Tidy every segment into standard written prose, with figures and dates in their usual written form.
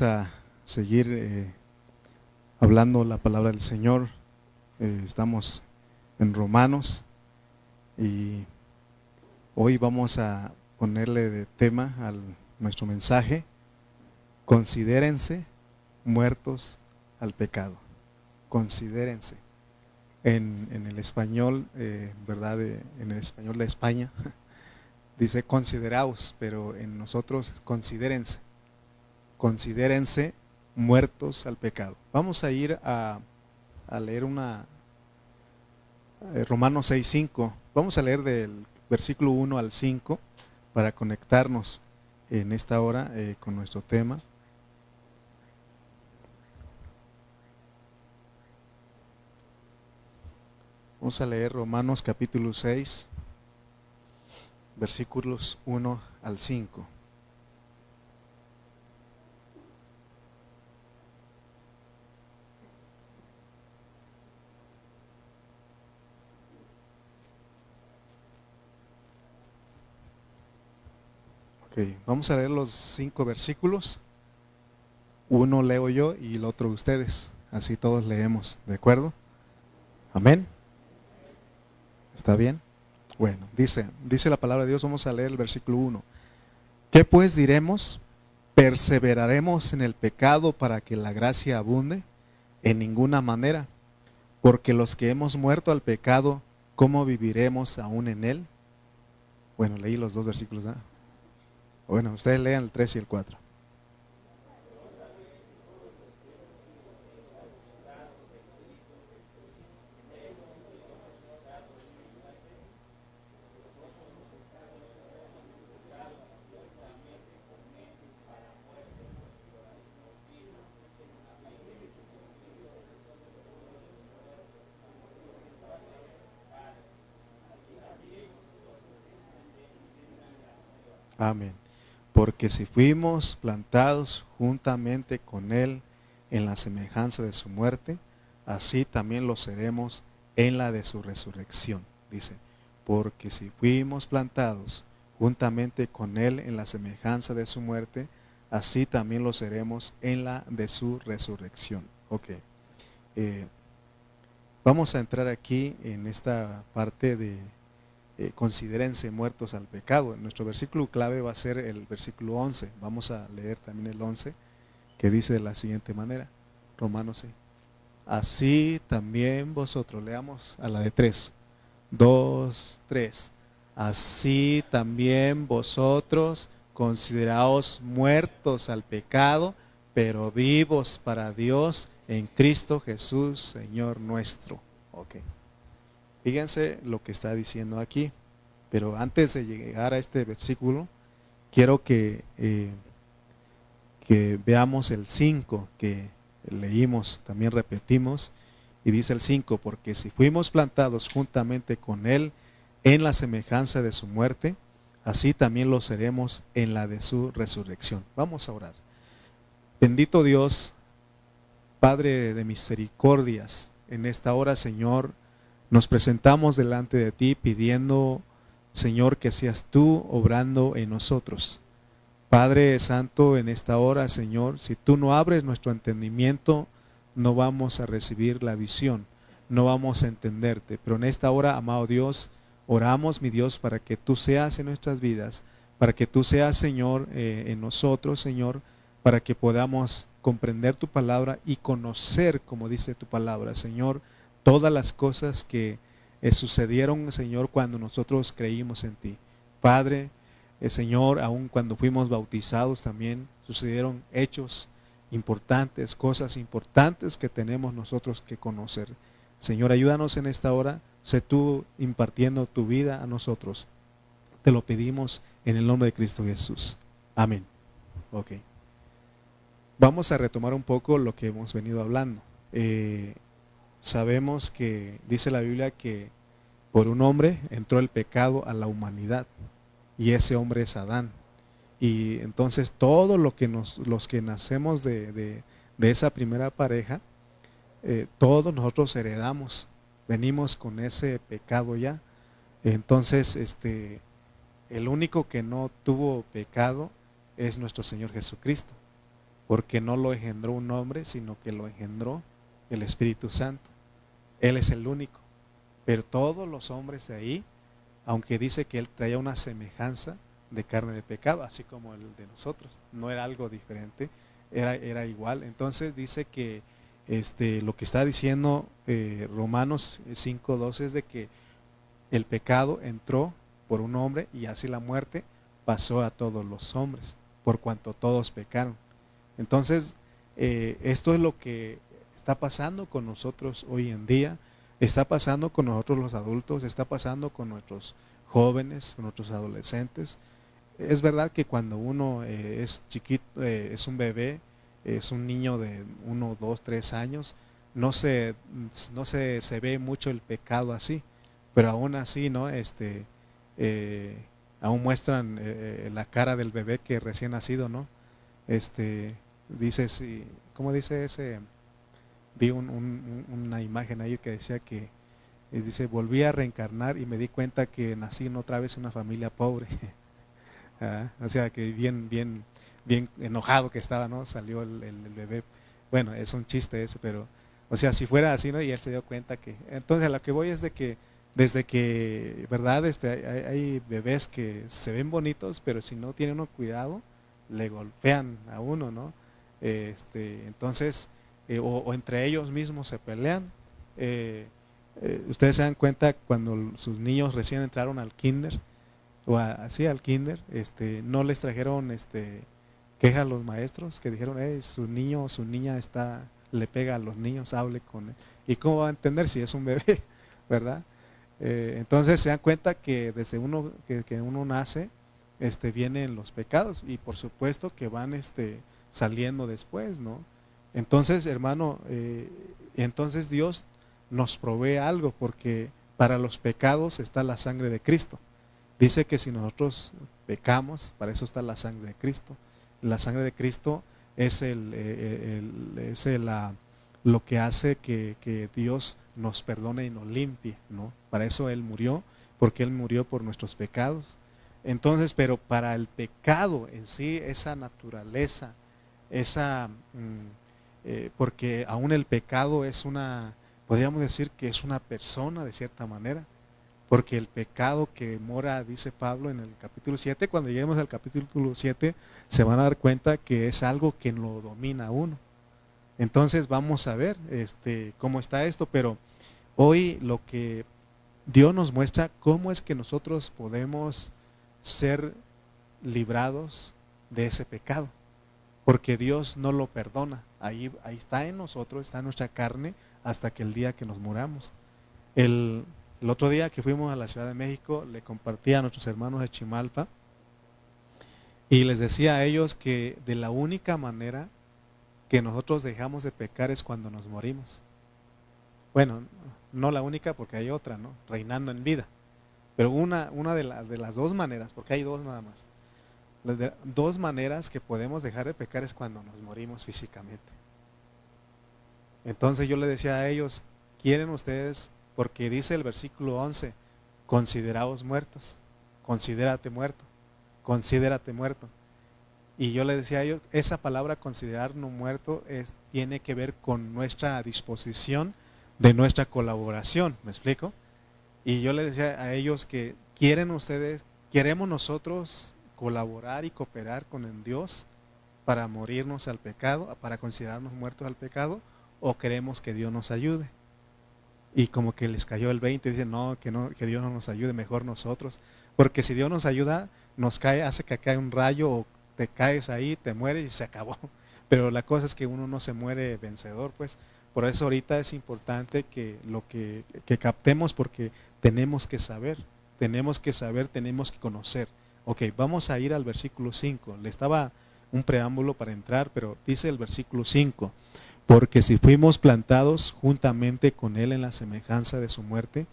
A seguir hablando la palabra del Señor. Estamos en Romanos y hoy vamos a ponerle de tema a nuestro mensaje: considérense muertos al pecado. Considérense. En el español, ¿verdad? En el español de España dice consideraos, pero en nosotros considérense. Considérense muertos al pecado. Vamos a ir a leer Romanos 6:5. Vamos a leer del versículo 1 al 5 para conectarnos en esta hora con nuestro tema. Vamos a leer Romanos capítulo 6, versículos 1 al 5. Vamos a leer los 5 versículos. Uno leo yo y el otro ustedes. Así todos leemos, ¿de acuerdo? Amén. ¿Está bien? Bueno, dice la palabra de Dios. Vamos a leer el versículo 1. ¿Qué pues diremos? ¿Perseveraremos en el pecado para que la gracia abunde? En ninguna manera. Porque los que hemos muerto al pecado, ¿cómo viviremos aún en él? Bueno, leí los 2 versículos, ¿eh? Bueno, ustedes lean el 3 y el 4. Amén. Porque si fuimos plantados juntamente con Él en la semejanza de su muerte, así también lo seremos en la de su resurrección. Dice, porque si fuimos plantados juntamente con Él en la semejanza de su muerte, así también lo seremos en la de su resurrección. Ok. Vamos a entrar aquí en esta parte de considérense muertos al pecado. Nuestro versículo clave va a ser el versículo 11. Vamos a leer también el 11, que dice de la siguiente manera. Romanos 6. Así también vosotros, leamos a la de 3. 2, 3. Así también vosotros consideraos muertos al pecado, pero vivos para Dios en Cristo Jesús, Señor nuestro. Ok. Fíjense lo que está diciendo aquí. Pero antes de llegar a este versículo, quiero que veamos el 5 que leímos, también repetimos. Y dice el 5, porque si fuimos plantados juntamente con Él en la semejanza de su muerte, así también lo seremos en la de su resurrección. Vamos a orar. Bendito Dios, Padre de misericordias, en esta hora, Señor, nos presentamos delante de ti pidiendo, Señor, que seas tú obrando en nosotros. Padre Santo, en esta hora, Señor, si tú no abres nuestro entendimiento, no vamos a recibir la visión, no vamos a entenderte. Pero en esta hora, amado Dios, oramos, mi Dios, para que tú seas en nuestras vidas, para que tú seas, Señor, en nosotros, Señor, para que podamos comprender tu palabra y conocer, como dice tu palabra, Señor, todas las cosas que sucedieron, Señor, cuando nosotros creímos en ti. Padre, Señor, aun cuando fuimos bautizados también sucedieron hechos importantes, cosas importantes que tenemos nosotros que conocer. Señor, ayúdanos en esta hora, sé tú impartiendo tu vida a nosotros. Te lo pedimos en el nombre de Cristo Jesús. Amén. Ok. Vamos a retomar un poco lo que hemos venido hablando. Sabemos que dice la Biblia que por un hombre entró el pecado a la humanidad y ese hombre es Adán. Y entonces todo lo que los que nacemos de esa primera pareja, todos nosotros heredamos, venimos con ese pecado ya. Entonces el único que no tuvo pecado es nuestro Señor Jesucristo. porque no lo engendró un hombre, sino que lo engendró el Espíritu Santo. Él es el único. Pero todos los hombres de ahí, aunque dice que él traía una semejanza de carne de pecado, así como el de nosotros, no era algo diferente, era igual. Entonces dice que lo que está diciendo Romanos 5:12 es de que el pecado entró por un hombre y así la muerte pasó a todos los hombres, por cuanto todos pecaron. Entonces, esto es lo que está pasando con nosotros hoy en día, está pasando con nosotros los adultos, está pasando con nuestros jóvenes, con nuestros adolescentes. Es verdad que cuando uno es chiquito, es un bebé, es un niño de 1, 2, 3 años, no se ve mucho el pecado así, pero aún así, ¿no? Aún muestran la cara del bebé que recién nacido, ¿no? Dice, sí, ¿cómo dice ese? Vi una imagen ahí que decía que, dice, volví a reencarnar y me di cuenta que nací otra vez en una familia pobre. O sea, que bien enojado que estaba, ¿no? Salió el bebé. Bueno, es un chiste ese, pero, o sea, si fuera así, ¿no? Y él se dio cuenta que, entonces a lo que voy es de que, desde que, ¿verdad? Hay bebés que se ven bonitos, pero si no tienen uno cuidado, le golpean a uno, ¿no? Entonces, o entre ellos mismos se pelean. Ustedes se dan cuenta cuando sus niños recién entraron al kinder, o así al kinder, no les trajeron quejas a los maestros que dijeron, su niño o su niña le pega a los niños, hable con él. ¿Y cómo va a entender si es un bebé? ¿Verdad? Entonces se dan cuenta que desde que uno nace, vienen los pecados y por supuesto que van saliendo después, ¿no? Entonces, hermano, entonces Dios nos provee algo, porque para los pecados está la sangre de Cristo. Dice que si nosotros pecamos, para eso está la sangre de Cristo. La sangre de Cristo es lo que hace que Dios nos perdone y nos limpie, ¿no? Para eso Él murió, porque Él murió por nuestros pecados. Entonces, pero para el pecado en sí, esa naturaleza, porque aún el pecado es podríamos decir que es una persona de cierta manera, porque el pecado que mora, dice Pablo en el capítulo 7, cuando lleguemos al capítulo 7, se van a dar cuenta que es algo que lo domina a uno. Entonces vamos a ver cómo está esto, pero hoy lo que Dios nos muestra, cómo es que nosotros podemos ser librados de ese pecado, porque Dios no lo perdona. Ahí está en nosotros, está en nuestra carne, hasta que el día que nos muramos. El otro día que fuimos a la Ciudad de México, le compartí a nuestros hermanos de Chimalpa y les decía a ellos que de la única manera que nosotros dejamos de pecar es cuando nos morimos. Bueno, no la única, porque hay otra, ¿no? Reinando en vida. Pero una de las dos maneras, porque hay dos nada más. Las dos maneras que podemos dejar de pecar es cuando nos morimos físicamente. Entonces yo les decía a ellos, ¿quieren ustedes? Porque dice el versículo 11, consideraos muertos, considérate muerto, considérate muerto. Y yo les decía a ellos, esa palabra considerarnos muerto tiene que ver con nuestra disposición de nuestra colaboración, ¿me explico? Y yo les decía a ellos que queremos nosotros colaborar y cooperar con el Dios para morirnos al pecado, para considerarnos muertos al pecado, o queremos que Dios nos ayude. Y como que les cayó el 20, dicen, no, que Dios no nos ayude, mejor nosotros. Porque si Dios nos ayuda, hace que caiga un rayo o te caes ahí, te mueres y se acabó. Pero la cosa es que uno no se muere vencedor, pues. Por eso ahorita es importante que captemos, porque tenemos que saber, tenemos que conocer. Ok, vamos a ir al versículo 5. Le estaba un preámbulo para entrar, pero dice el versículo 5. Porque si fuimos plantados juntamente con Él en la semejanza de su muerte,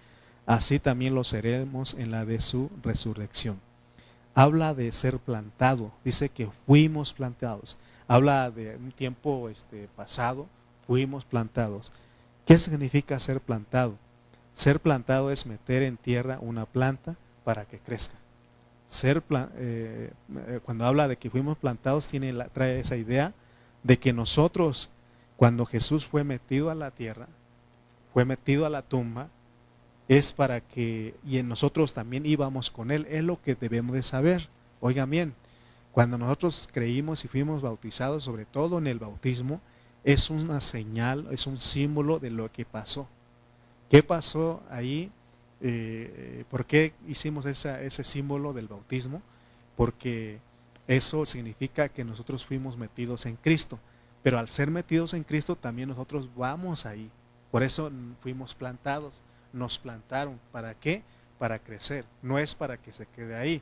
así también lo seremos en la de su resurrección. Habla de ser plantado, dice que fuimos plantados. Habla de un tiempo pasado, fuimos plantados. ¿Qué significa ser plantado? Ser plantado es meter en tierra una planta para que crezca. Cuando habla de que fuimos plantados, trae esa idea de que nosotros, cuando Jesús fue metido a la tierra, fue metido a la tumba, es para que, y en nosotros también íbamos con Él, es lo que debemos de saber. Oigan bien, cuando nosotros creímos y fuimos bautizados, sobre todo en el bautismo, es una señal, es un símbolo de lo que pasó. ¿Qué pasó ahí? ¿Por qué hicimos ese símbolo del bautismo? Porque eso significa que nosotros fuimos metidos en Cristo. Pero al ser metidos en Cristo también nosotros vamos ahí. Por eso fuimos plantados, nos plantaron. ¿Para qué? Para crecer, no es para que se quede ahí.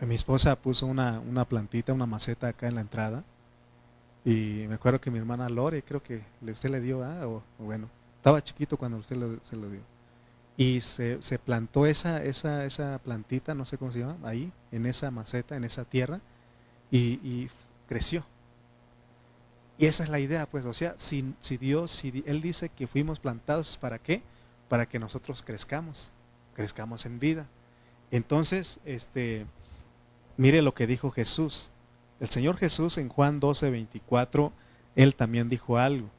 Mi esposa puso una plantita, una maceta acá en la entrada. Y me acuerdo que mi hermana Lore, creo que usted le dio, o bueno, estaba chiquito cuando usted se lo dio. Y se plantó esa plantita, no sé cómo se llama, ahí, en esa maceta, en esa tierra, y creció. Y esa es la idea, pues, o sea, si Él dice que fuimos plantados, ¿para qué? Para que nosotros crezcamos en vida. Entonces, mire lo que dijo Jesús. El Señor Jesús en Juan 12:24, Él también dijo algo.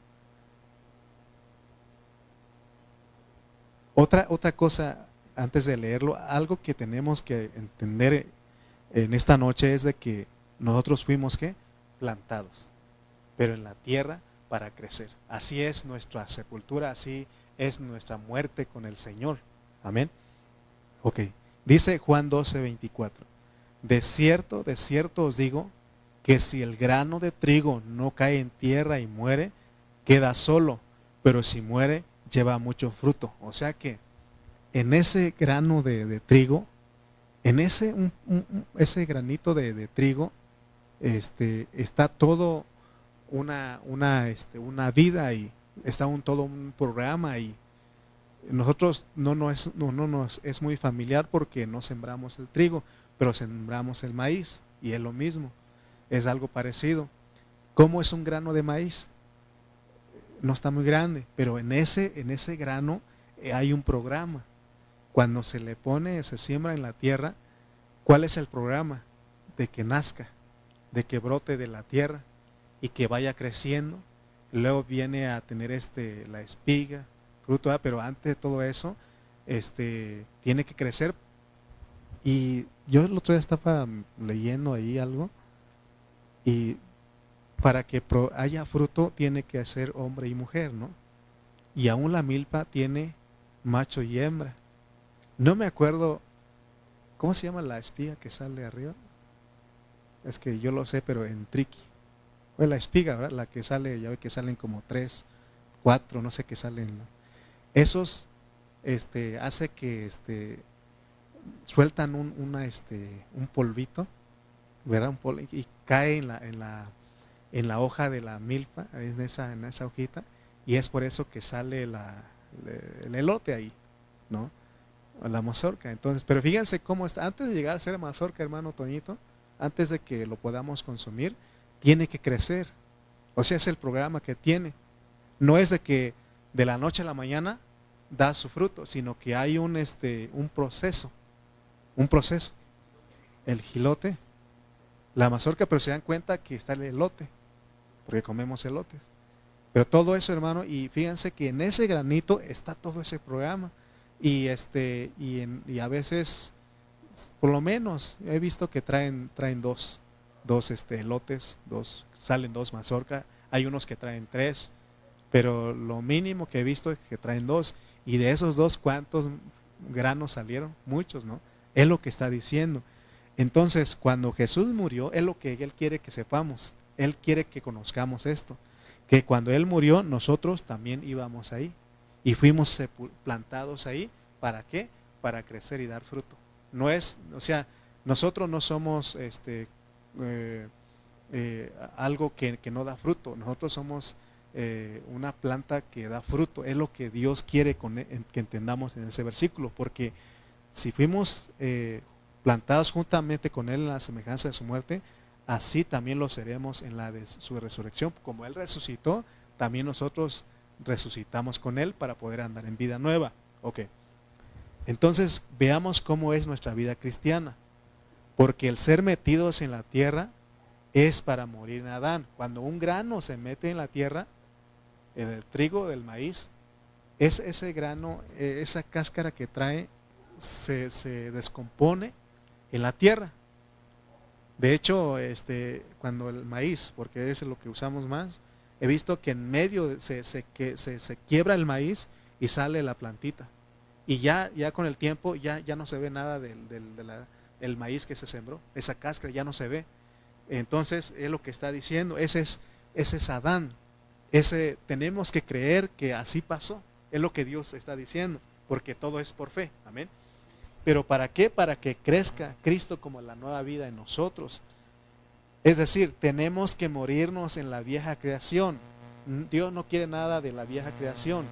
Otra cosa, antes de leerlo, algo que tenemos que entender en esta noche es de que nosotros fuimos, ¿qué? Plantados, pero en la tierra para crecer. Así es nuestra sepultura, así es nuestra muerte con el Señor. Amén. Ok, dice Juan 12:24, de cierto os digo, que si el grano de trigo no cae en tierra y muere, queda solo, pero si muere, lleva mucho fruto. O sea que en ese grano de trigo, en ese granito de trigo, está todo una vida ahí, está todo un programa ahí. Nosotros no nos es muy familiar porque no sembramos el trigo, pero sembramos el maíz y es lo mismo. Es algo parecido. ¿Cómo es un grano de maíz? No está muy grande, pero en ese grano hay un programa. Cuando se le pone, se siembra en la tierra, ¿cuál es el programa? De que nazca, de que brote de la tierra y que vaya creciendo. Luego viene a tener la espiga, fruto, pero antes de todo eso, tiene que crecer. Y yo el otro día estaba leyendo ahí algo. Y para que haya fruto tiene que ser hombre y mujer, ¿no? Y aún la milpa tiene macho y hembra. No me acuerdo, ¿cómo se llama la espiga que sale arriba? Es que yo lo sé, pero en triqui. O la espiga, ¿verdad? La que sale, ya ve que salen como 3, 4, no sé qué salen. Esos hace que sueltan un polvito, ¿verdad? Y cae en la hoja de la milpa, en esa hojita, y es por eso que sale el elote ahí, ¿no? La mazorca. Entonces, pero fíjense cómo está, antes de llegar a ser mazorca, hermano Toñito, antes de que lo podamos consumir, tiene que crecer. O sea, es el programa que tiene. No es de que de la noche a la mañana da su fruto, sino que hay un proceso. Un proceso. El jilote, la mazorca, pero se dan cuenta que está el elote, porque comemos elotes. Pero todo eso, hermano, y fíjense que en ese granito está todo ese programa. Y a veces, por lo menos, he visto que traen dos elotes, salen 2 mazorcas, hay unos que traen 3, pero lo mínimo que he visto es que traen 2. Y de esos 2, ¿cuántos granos salieron? Muchos, ¿no? Es lo que está diciendo. Entonces, cuando Jesús murió, es lo que Él quiere que sepamos. Él quiere que conozcamos esto. Que cuando Él murió, nosotros también íbamos ahí. Y fuimos plantados ahí. ¿Para qué? Para crecer y dar fruto. No es, o sea, nosotros no somos algo que no da fruto. Nosotros somos una planta que da fruto. Es lo que Dios quiere que entendamos en ese versículo. Porque si fuimos plantados juntamente con Él en la semejanza de su muerte, así también lo seremos en la de su resurrección. Como Él resucitó, también nosotros resucitamos con Él para poder andar en vida nueva. Ok. Entonces, veamos cómo es nuestra vida cristiana. Porque el ser metidos en la tierra es para morir en Adán. Cuando un grano se mete en la tierra, en el trigo del maíz, es ese grano, esa cáscara que trae, se descompone en la tierra. De hecho, cuando el maíz, porque es lo que usamos más, he visto que en medio se quiebra el maíz y sale la plantita. Y ya con el tiempo ya no se ve nada del maíz que se sembró. Esa cáscara ya no se ve. Entonces, es lo que está diciendo. Ese es Adán. Tenemos que creer que así pasó. Es lo que Dios está diciendo. Porque todo es por fe. Amén. ¿Pero para qué? Para que crezca Cristo como la nueva vida en nosotros. Es decir, tenemos que morirnos en la vieja creación. Dios no quiere nada de la vieja creación.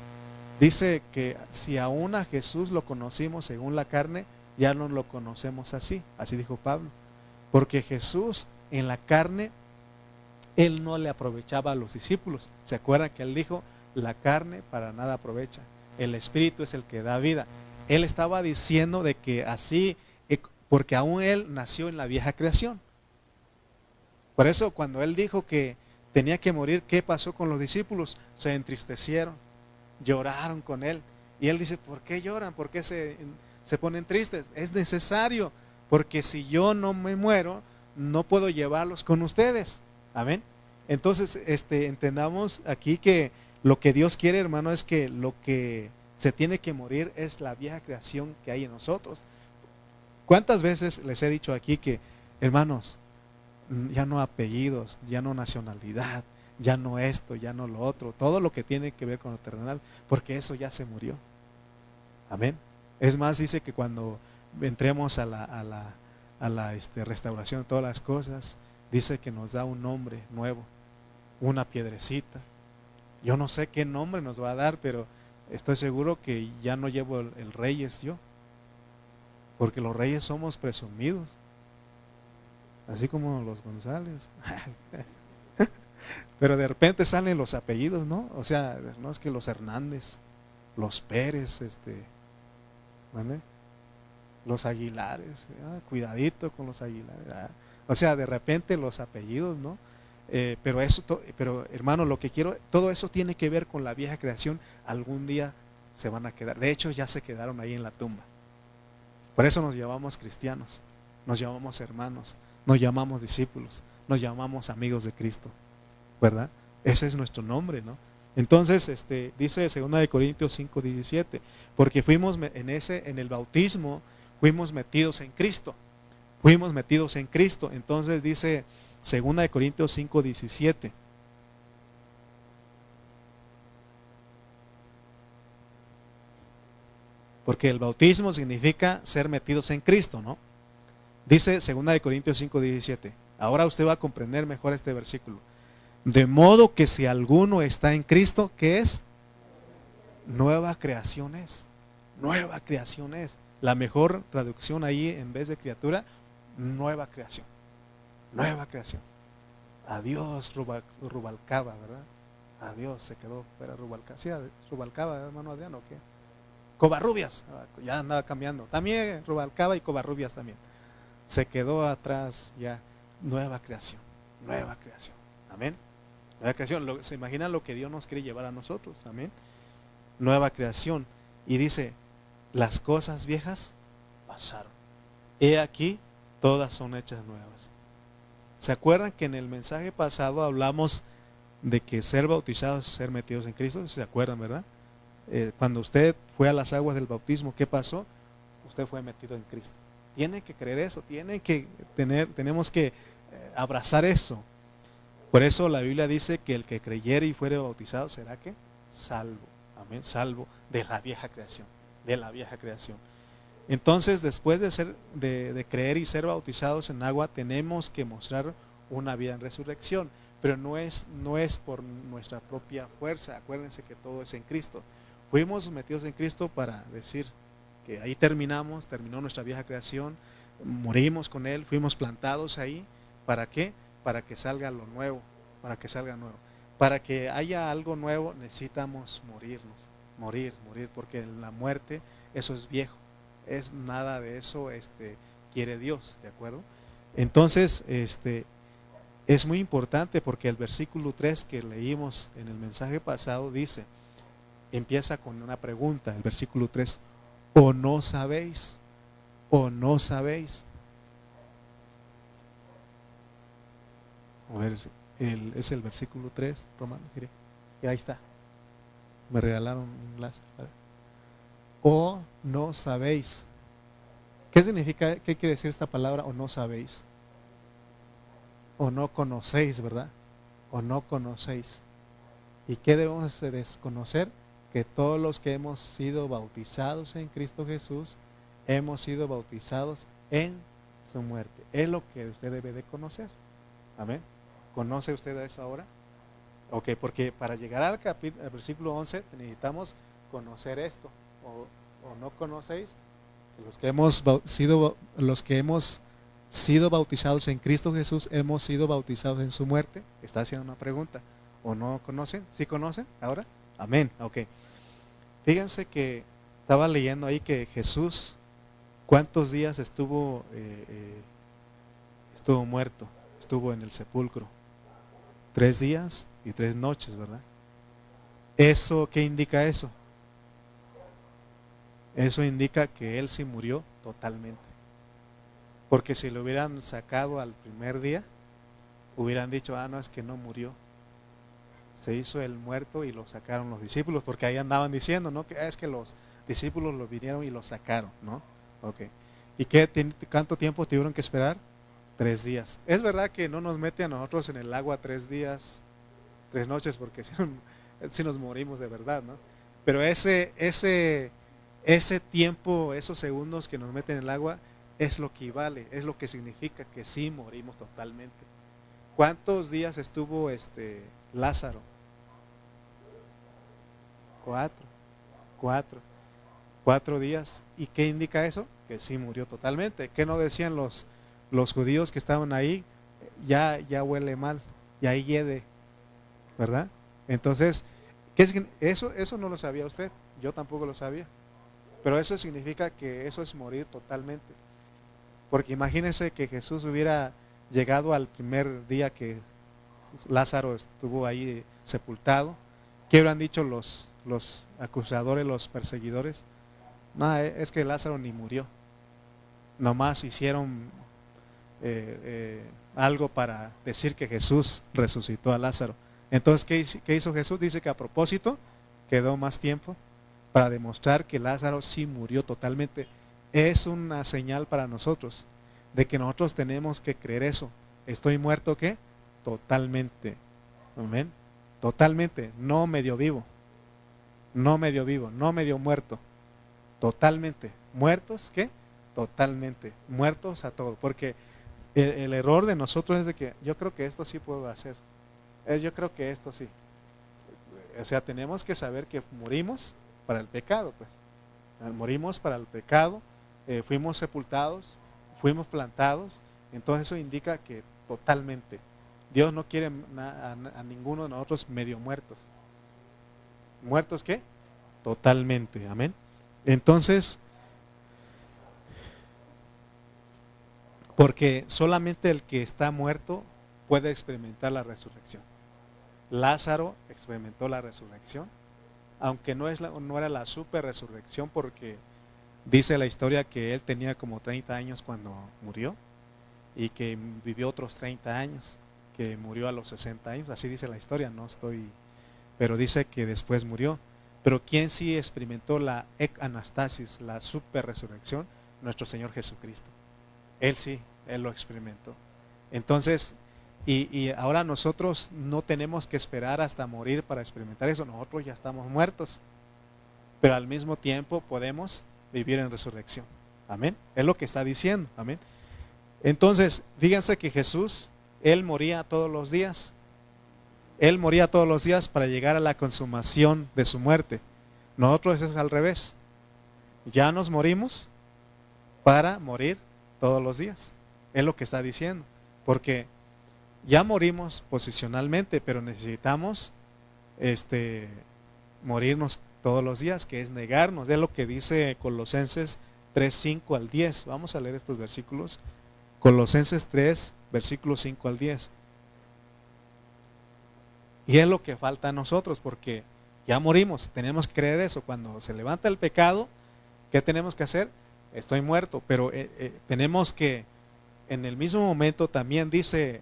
Dice que si aún a Jesús lo conocimos según la carne, ya no lo conocemos así. Así dijo Pablo. Porque Jesús en la carne, Él no le aprovechaba a los discípulos. ¿Se acuerdan que Él dijo, la carne para nada aprovecha? El Espíritu es el que da vida. Él estaba diciendo de que así, porque aún Él nació en la vieja creación. Por eso cuando Él dijo que tenía que morir, ¿qué pasó con los discípulos? Se entristecieron, lloraron con Él. Y Él dice, ¿por qué lloran? ¿Por qué se ponen tristes? Es necesario, porque si yo no me muero, no puedo llevarlos con ustedes. Amén. Entonces, entendamos aquí que lo que Dios quiere, hermano, es que lo que se tiene que morir es la vieja creación que hay en nosotros. ¿Cuántas veces les he dicho aquí que, hermanos, ya no apellidos, ya no nacionalidad, ya no esto, ya no lo otro, todo lo que tiene que ver con lo terrenal, porque eso ya se murió? Amén. Es más, dice que cuando entremos a la restauración de todas las cosas, dice que nos da un nombre nuevo, una piedrecita. Yo no sé qué nombre nos va a dar, pero estoy seguro que ya no llevo el Reyes yo, porque los Reyes somos presumidos, así como los González. Pero de repente salen los apellidos, ¿no? O sea, no es que los Hernández, los Pérez, ¿vale? Los Aguilares, cuidadito con los Aguilares. O sea, de repente los apellidos, ¿no? Pero hermano, lo que quiero, todo eso tiene que ver con la vieja creación. Algún día se van a quedar. De hecho, ya se quedaron ahí en la tumba. Por eso nos llamamos cristianos, nos llamamos hermanos, nos llamamos discípulos, nos llamamos amigos de Cristo, ¿verdad? Ese es nuestro nombre, ¿no? Entonces, dice 2 Corintios 5:17, porque fuimos en el bautismo, fuimos metidos en Cristo. Fuimos metidos en Cristo. Entonces dice 2 Corintios 5:17. Porque el bautismo significa ser metidos en Cristo, ¿no? Dice 2 Corintios 5:17. Ahora usted va a comprender mejor este versículo. De modo que si alguno está en Cristo, ¿qué es? Nueva creación es. Nueva creación es. La mejor traducción ahí, en vez de criatura, nueva creación. Nueva creación. Adiós Rubalcaba, ¿verdad? Adiós, se quedó fuera Rubalcaba. ¿Sí, Rubalcaba, hermano Adriano, o qué? Covarrubias, ya andaba cambiando. También Rubalcaba y Covarrubias también. Se quedó atrás ya. Nueva creación. Nueva creación. Amén. Nueva creación. ¿Se imaginan lo que Dios nos quiere llevar a nosotros? Amén. Nueva creación. Y dice, las cosas viejas pasaron. He aquí, todas son hechas nuevas. ¿Se acuerdan que en el mensaje pasado hablamos de que ser bautizados es ser metidos en Cristo? ¿Se acuerdan, verdad? Cuando usted fue a las aguas del bautismo, ¿qué pasó? Usted fue metido en Cristo. Tiene que creer eso, tenemos que abrazar eso. Por eso la Biblia dice que el que creyere y fuere bautizado será ¿qué? Salvo. Amén, salvo de la vieja creación, de la vieja creación. Entonces, después de creer y ser bautizados en agua, tenemos que mostrar una vida en resurrección, pero no es por nuestra propia fuerza. Acuérdense que todo es en Cristo. Fuimos metidos en Cristo para decir que ahí terminó nuestra vieja creación, morimos con Él, fuimos plantados ahí. ¿Para qué? Para que salga lo nuevo, para que salga nuevo. Para que haya algo nuevo necesitamos morir, porque en la muerte eso es viejo. Es nada de eso quiere Dios, ¿de acuerdo? Entonces, es muy importante porque el versículo 3 que leímos en el mensaje pasado dice, empieza con una pregunta, el versículo 3, ¿o no sabéis? ¿O no sabéis? A ver, es el versículo 3, Romano, mire, y ahí está. Me regalaron un lazo. ¿O no sabéis? ¿Qué significa, qué quiere decir esta palabra, o no sabéis? O no conocéis, ¿verdad? O no conocéis. ¿Y qué debemos de desconocer? Que todos los que hemos sido bautizados en Cristo Jesús, hemos sido bautizados en su muerte. Es lo que usted debe de conocer. Amén. ¿Conoce usted eso ahora? Ok, porque para llegar al versículo 11 necesitamos conocer esto. ¿O no conocéis? Los que hemos sido bautizados en Cristo Jesús, hemos sido bautizados en su muerte. Está haciendo una pregunta. ¿O no conocen? ¿Sí conocen ahora? Amén. Ok. Fíjense que estaba leyendo ahí que Jesús, ¿cuántos días estuvo muerto? Estuvo en el sepulcro. 3 días y 3 noches, ¿verdad? ¿Eso qué indica eso? Eso indica que él sí murió totalmente. Porque si lo hubieran sacado al primer día, hubieran dicho, no, es que no murió. Se hizo el muerto y lo sacaron los discípulos, porque ahí andaban diciendo, ¿no? Que es que los discípulos lo vinieron y lo sacaron, ¿no? Ok. ¿Y cuánto tiempo tuvieron que esperar? 3 días. Es verdad que no nos mete a nosotros en el agua 3 días, 3 noches, porque si nos morimos de verdad, ¿no? Pero ese tiempo, esos segundos que nos meten en el agua, es lo que vale, es lo que significa que sí morimos totalmente. ¿Cuántos días estuvo Lázaro? 4 días. ¿Y qué indica eso? Que sí murió totalmente. ¿Qué no decían los judíos que estaban ahí? Ya huele mal, ya hiede, ¿verdad? Entonces, eso no lo sabía usted, yo tampoco lo sabía. Pero eso significa que eso es morir totalmente. Porque imagínense que Jesús hubiera llegado al primer día que Lázaro estuvo ahí sepultado. ¿Qué hubieran dicho los acusadores, los perseguidores? No, es que Lázaro ni murió. Nomás hicieron algo para decir que Jesús resucitó a Lázaro. Entonces, ¿qué hizo Jesús? Dice que a propósito quedó más tiempo para demostrar que Lázaro sí murió totalmente. Es una señal para nosotros de que nosotros tenemos que creer eso. ¿Estoy muerto qué? Totalmente. Amén. Totalmente, no medio vivo. No medio vivo, no medio muerto. Totalmente. ¿Muertos qué? Totalmente. Muertos a todo. Porque el error de nosotros es de que yo creo que esto sí puedo hacer. Yo creo que esto sí. O sea, tenemos que saber que morimos para el pecado, pues. Morimos para el pecado, fuimos sepultados, fuimos plantados. Entonces eso indica que totalmente. Dios no quiere a ninguno de nosotros medio muertos. ¿Muertos qué? Totalmente, amén. Entonces, porque solamente el que está muerto puede experimentar la resurrección. Lázaro experimentó la resurrección, aunque no era la super resurrección, porque dice la historia que él tenía como 30 años cuando murió y que vivió otros 30 años, que murió a los 60 años, así dice la historia, pero dice que después murió. Pero ¿quién sí experimentó la anastasis, la super resurrección? Nuestro Señor Jesucristo. Él sí, Él lo experimentó. Entonces, y ahora nosotros no tenemos que esperar hasta morir para experimentar eso, nosotros ya estamos muertos, pero al mismo tiempo podemos vivir en resurrección. Amén. Es lo que está diciendo. Amén. Entonces, fíjense que Jesús, Él moría todos los días. Él moría todos los días para llegar a la consumación de su muerte. Nosotros es al revés. Ya nos morimos para morir todos los días. Es lo que está diciendo. Porque ya morimos posicionalmente, pero necesitamos morirnos todos los días, que es negarnos. Es lo que dice Colosenses 3:5 al 10. Vamos a leer estos versículos. Colosenses 3, versículos 5 al 10. Y es lo que falta a nosotros, porque ya morimos, tenemos que creer eso. Cuando se levanta el pecado, ¿qué tenemos que hacer? Estoy muerto, pero tenemos que, en el mismo momento también dice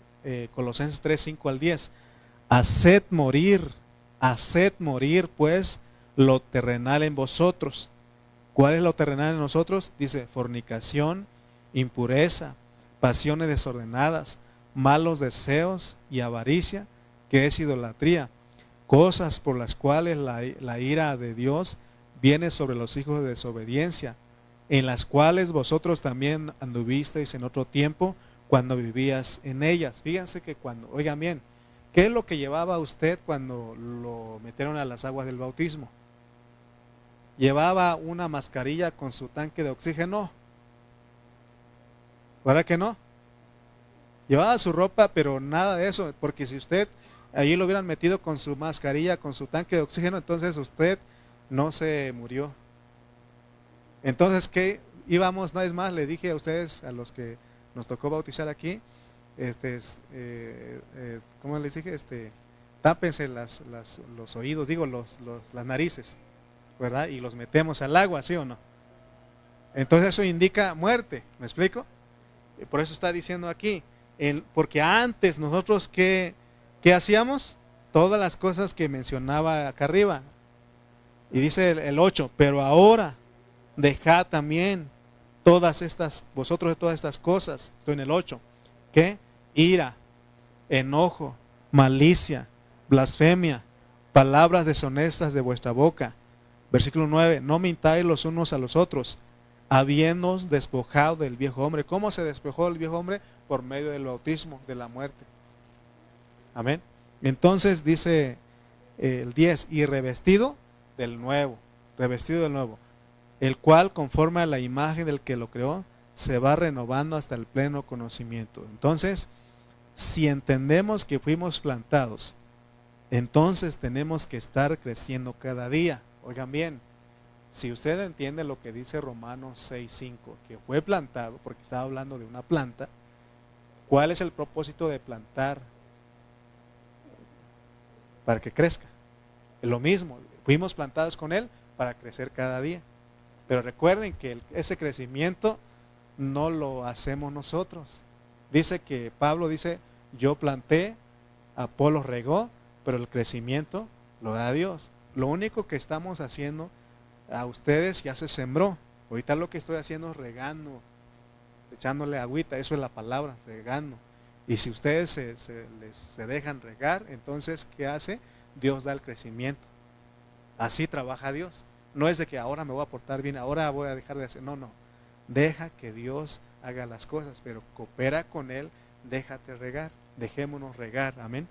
Colosenses 3, 5 al 10, haced morir pues lo terrenal en vosotros. ¿Cuál es lo terrenal en nosotros? Dice fornicación, impureza, pasiones desordenadas, malos deseos y avaricia, que es idolatría, cosas por las cuales la ira de Dios viene sobre los hijos de desobediencia, en las cuales vosotros también anduvisteis en otro tiempo cuando vivías en ellas. Fíjense que cuando, oigan bien, ¿qué es lo que llevaba usted cuando lo metieron a las aguas del bautismo? Llevaba una mascarilla con su tanque de oxígeno. ¿Verdad que no? Llevaba su ropa, pero nada de eso, porque si usted allí lo hubieran metido con su mascarilla, con su tanque de oxígeno, entonces usted no se murió. Entonces, ¿qué íbamos? No es más, le dije a ustedes, a los que nos tocó bautizar aquí, ¿cómo les dije? Tápense los oídos, digo, las narices, ¿verdad? Y los metemos al agua, ¿sí o no? Entonces eso indica muerte, ¿me explico? Por eso está diciendo aquí, porque antes nosotros, ¿qué hacíamos? Todas las cosas que mencionaba acá arriba. Y dice el 8, pero ahora dejad también vosotros de todas estas cosas. Estoy en el 8. ¿Qué? Ira, enojo, malicia, blasfemia, palabras deshonestas de vuestra boca. Versículo 9, no mintáis los unos a los otros, habiéndoos despojado del viejo hombre. ¿Cómo se despojó el viejo hombre? Por medio del bautismo, de la muerte. Amén. Entonces dice el 10, y revestido del nuevo, el cual conforme a la imagen del que lo creó, se va renovando hasta el pleno conocimiento. Entonces, si entendemos que fuimos plantados, entonces tenemos que estar creciendo cada día. Oigan bien, si usted entiende lo que dice Romanos 6:5, que fue plantado, porque estaba hablando de una planta, ¿cuál es el propósito de plantar? Para que crezca. Es lo mismo, fuimos plantados con Él para crecer cada día. Pero recuerden que ese crecimiento no lo hacemos nosotros. Dice que Pablo dice, yo planté, Apolo regó, pero el crecimiento lo da Dios. Lo único que estamos haciendo, a ustedes ya se sembró. Ahorita lo que estoy haciendo es regando, echándole agüita, eso es la palabra, regando. Y si ustedes se dejan regar, entonces ¿qué hace? Dios da el crecimiento. Así trabaja Dios. No es de que ahora me voy a portar bien, ahora voy a dejar de hacer. No. Deja que Dios haga las cosas, pero coopera con Él, déjate regar, dejémonos regar. Amén.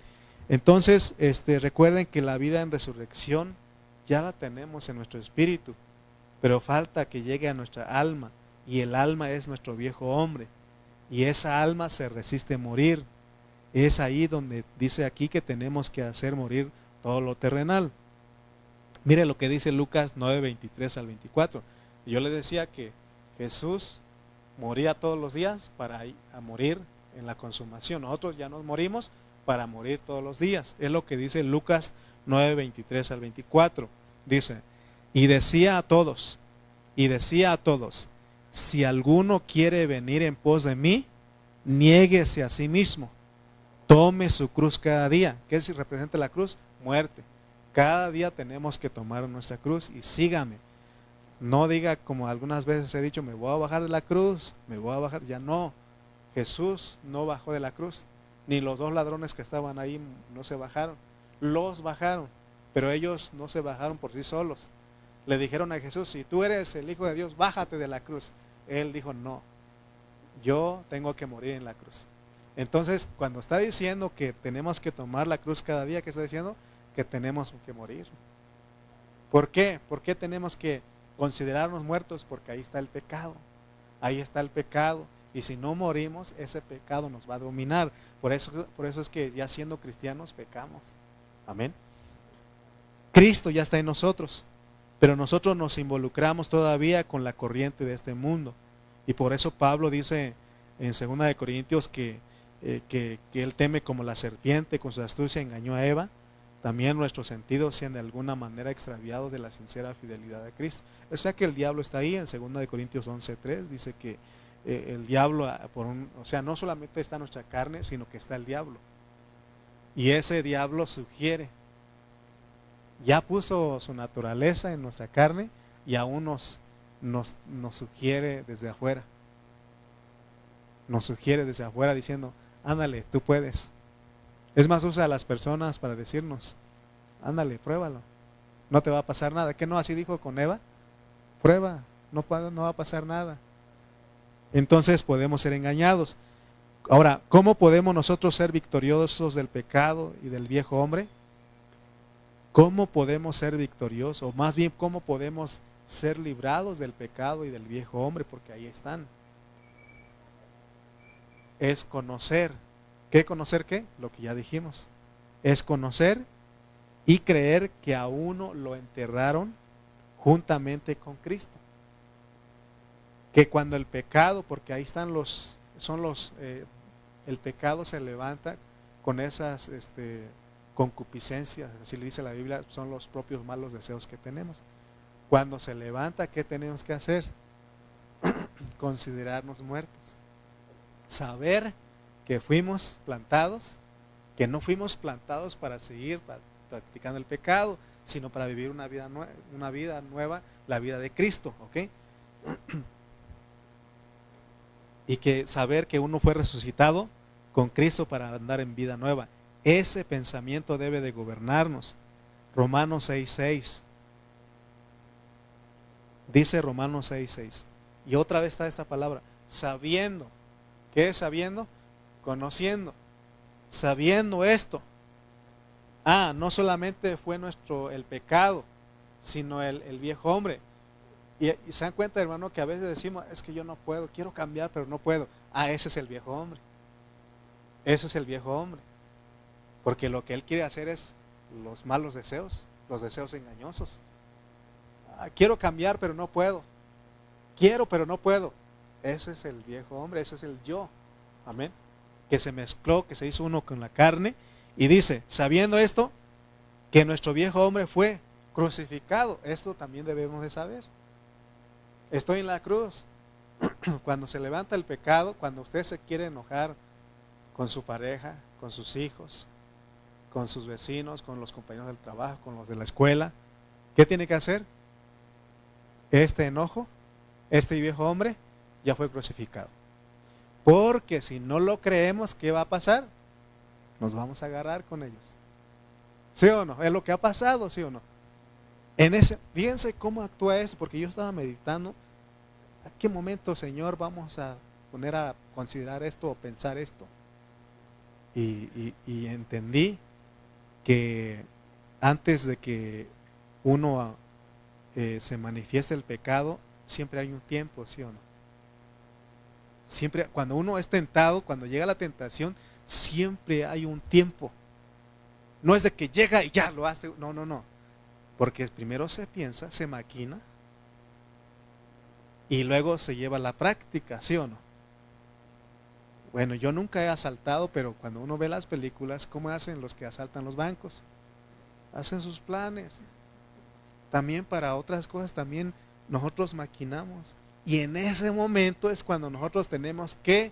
Entonces, recuerden que la vida en resurrección ya la tenemos en nuestro espíritu, pero falta que llegue a nuestra alma, y el alma es nuestro viejo hombre, y esa alma se resiste a morir. Es ahí donde dice aquí que tenemos que hacer morir todo lo terrenal. Mire lo que dice Lucas 9, 23 al 24. Yo les decía que Jesús moría todos los días para ir a morir en la consumación. Nosotros ya nos morimos para morir todos los días. Es lo que dice Lucas 9, 23 al 24. Dice, y decía a todos, si alguno quiere venir en pos de mí, niéguese a sí mismo, tome su cruz cada día. ¿Qué representa la cruz? Muerte. Cada día tenemos que tomar nuestra cruz y sígame. No diga como algunas veces he dicho, me voy a bajar de la cruz, ya no. Jesús no bajó de la cruz, ni los dos ladrones que estaban ahí no se bajaron. Los bajaron, pero ellos no se bajaron por sí solos. Le dijeron a Jesús, si tú eres el Hijo de Dios, bájate de la cruz. Él dijo, no, yo tengo que morir en la cruz. Entonces, cuando está diciendo que tenemos que tomar la cruz cada día, ¿qué está diciendo? Que tenemos que morir. ¿Por qué? ¿Por qué tenemos que considerarnos muertos? Porque ahí está el pecado. Ahí está el pecado. Y si no morimos, ese pecado nos va a dominar. Por eso es que ya siendo cristianos pecamos. Amén. Cristo ya está en nosotros, pero nosotros nos involucramos todavía con la corriente de este mundo. Y por eso Pablo dice en 2 de Corintios que él teme como la serpiente, con su astucia engañó a Eva. También nuestros sentidos sean de alguna manera extraviados de la sincera fidelidad de Cristo. O sea que el diablo está ahí. En 2 de Corintios 11:3 dice que el diablo, o sea, no solamente está nuestra carne, sino que está el diablo. Y ese diablo sugiere, ya puso su naturaleza en nuestra carne y aún nos sugiere desde afuera. Nos sugiere desde afuera diciendo, ándale, tú puedes. Es más, usa a las personas para decirnos, ándale, pruébalo, no te va a pasar nada. ¿Qué no así dijo con Eva? Prueba, no va a pasar nada. Entonces podemos ser engañados. Ahora, ¿cómo podemos nosotros ser victoriosos del pecado y del viejo hombre? ¿Cómo podemos ser victoriosos? O más bien, ¿cómo podemos ser librados del pecado y del viejo hombre? Porque ahí están. Es conocer. ¿Qué conocer qué? Lo que ya dijimos. Es conocer y creer que a uno lo enterraron juntamente con Cristo. Que cuando el pecado, porque ahí están el pecado se levanta con esas concupiscencias, así le dice la Biblia, son los propios malos deseos que tenemos. Cuando se levanta, ¿qué tenemos que hacer? Considerarnos muertos. Saber que fuimos plantados, que no fuimos plantados para seguir practicando el pecado, sino para vivir una vida nueva, la vida de Cristo, ¿ok? Y que saber que uno fue resucitado con Cristo para andar en vida nueva. Ese pensamiento debe de gobernarnos. Romanos 6:6. Dice Romanos 6:6. Y otra vez está esta palabra, sabiendo. ¿Qué es sabiendo? Conociendo. Sabiendo esto. No solamente fue el pecado, sino el viejo hombre. Y se dan cuenta, hermano, que a veces decimos, es que yo no puedo, quiero cambiar, pero no puedo. Ese es el viejo hombre. Ese es el viejo hombre. Porque lo que él quiere hacer es los malos deseos, los deseos engañosos. Quiero cambiar, pero no puedo. Quiero, pero no puedo. Ese es el viejo hombre, ese es el yo. Amén. Que se mezcló, que se hizo uno con la carne. Y dice, sabiendo esto, que nuestro viejo hombre fue crucificado. Esto también debemos de saber. Estoy en la cruz. Cuando se levanta el pecado, cuando usted se quiere enojar con su pareja, con sus hijos, con sus vecinos, con los compañeros del trabajo, con los de la escuela, ¿qué tiene que hacer? Este enojo, este viejo hombre, ya fue crucificado. Porque si no lo creemos, ¿qué va a pasar? Nos vamos a agarrar con ellos. ¿Sí o no? Es lo que ha pasado, ¿sí o no? Fíjense cómo actúa eso, porque yo estaba meditando, ¿a qué momento, Señor, vamos a poner a considerar esto o pensar esto? Y entendí que antes de que uno se manifieste el pecado, siempre hay un tiempo, ¿sí o no? Siempre, cuando uno es tentado, cuando llega la tentación, siempre hay un tiempo. No es de que llega y ya lo hace, no. Porque primero se piensa, se maquina y luego se lleva a la práctica, ¿sí o no? Bueno, yo nunca he asaltado, pero cuando uno ve las películas, ¿cómo hacen los que asaltan los bancos? Hacen sus planes. También para otras cosas, también nosotros maquinamos. Y en ese momento es cuando nosotros tenemos que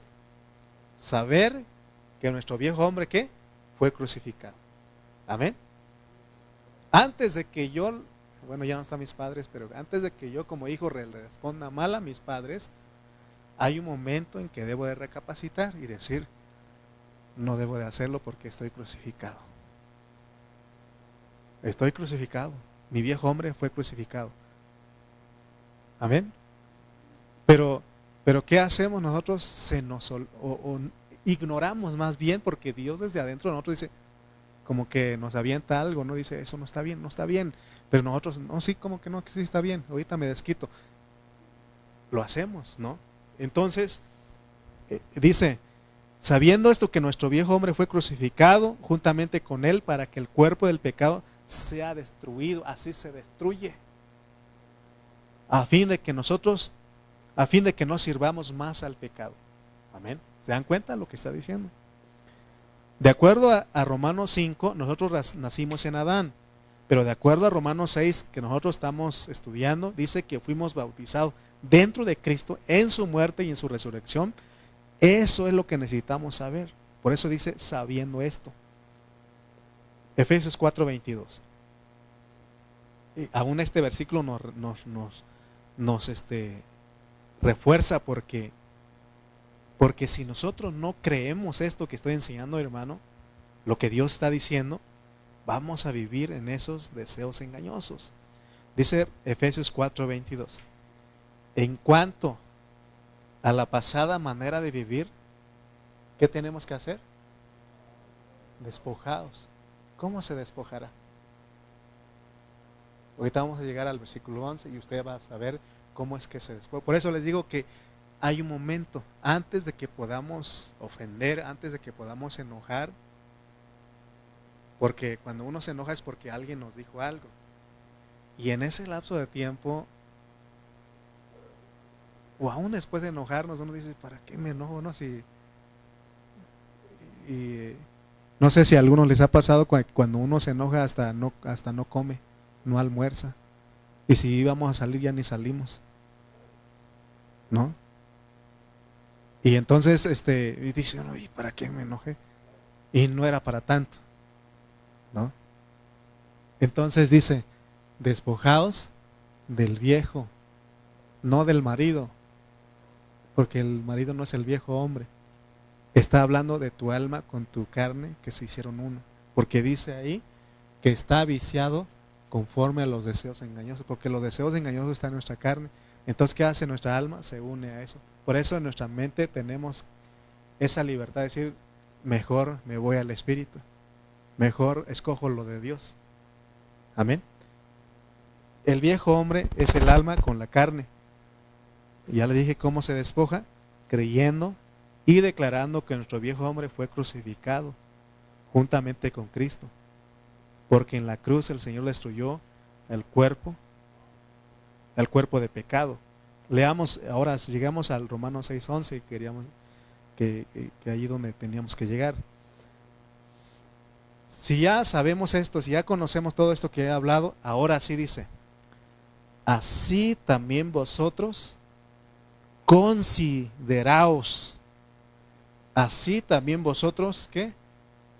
saber que nuestro viejo hombre, ¿qué? Fue crucificado. Amén. Antes de que yo, bueno, ya no están mis padres, pero antes de que yo como hijo le responda mal a mis padres, hay un momento en que debo de recapacitar y decir, no debo de hacerlo porque estoy crucificado. Estoy crucificado. Mi viejo hombre fue crucificado. Amén. Pero ¿qué hacemos nosotros? Ignoramos más bien, porque Dios desde adentro de nosotros dice, como que nos avienta algo, ¿no? Dice, eso no está bien, no está bien. Pero nosotros, no, sí, como que no, que sí está bien, ahorita me desquito. Lo hacemos, ¿no? Entonces, dice, sabiendo esto que nuestro viejo hombre fue crucificado juntamente con él para que el cuerpo del pecado sea destruido, así se destruye, a fin de que no sirvamos más al pecado. Amén. ¿Se dan cuenta de lo que está diciendo? De acuerdo a Romanos 5, nosotros nacimos en Adán. Pero de acuerdo a Romanos 6, que nosotros estamos estudiando, dice que fuimos bautizados dentro de Cristo, en su muerte y en su resurrección. Eso es lo que necesitamos saber. Por eso dice, sabiendo esto. Efesios 4:22. Aún este versículo nos refuerza porque si nosotros no creemos esto que estoy enseñando, hermano, lo que Dios está diciendo, vamos a vivir en esos deseos engañosos. Dice Efesios 4:22. En cuanto a la pasada manera de vivir, ¿qué tenemos que hacer? Despojados. ¿Cómo se despojará? Ahorita vamos a llegar al versículo 11 y usted va a saber cómo es que se despoja. Por eso les digo que hay un momento antes de que podamos ofender, antes de que podamos enojar, porque cuando uno se enoja es porque alguien nos dijo algo. Y en ese lapso de tiempo, o aún después de enojarnos, uno dice, ¿para qué me enojo? No, no sé si a algunos les ha pasado cuando uno se enoja hasta no come, no almuerza. Y si íbamos a salir ya ni salimos, ¿no? Y entonces y dice uno, ¿y para qué me enojé? Y no era para tanto, ¿no? Entonces dice, despojaos del viejo, no del marido, porque el marido no es el viejo hombre. Está hablando de tu alma con tu carne que se hicieron uno, porque dice ahí que está viciado conforme a los deseos engañosos, porque los deseos engañosos están en nuestra carne. Entonces, ¿qué hace nuestra alma? Se une a eso. Por eso en nuestra mente tenemos esa libertad de decir, mejor me voy al Espíritu, mejor escojo lo de Dios. Amén. El viejo hombre es el alma con la carne. Ya le dije cómo se despoja, creyendo y declarando que nuestro viejo hombre fue crucificado juntamente con Cristo, porque en la cruz el Señor destruyó el cuerpo de pecado. Leamos, ahora llegamos al Romanos 6:11 y queríamos que allí donde teníamos que llegar. Si ya sabemos esto, si ya conocemos todo esto que he hablado, ahora sí dice, así también vosotros consideraos. Así también vosotros, ¿qué?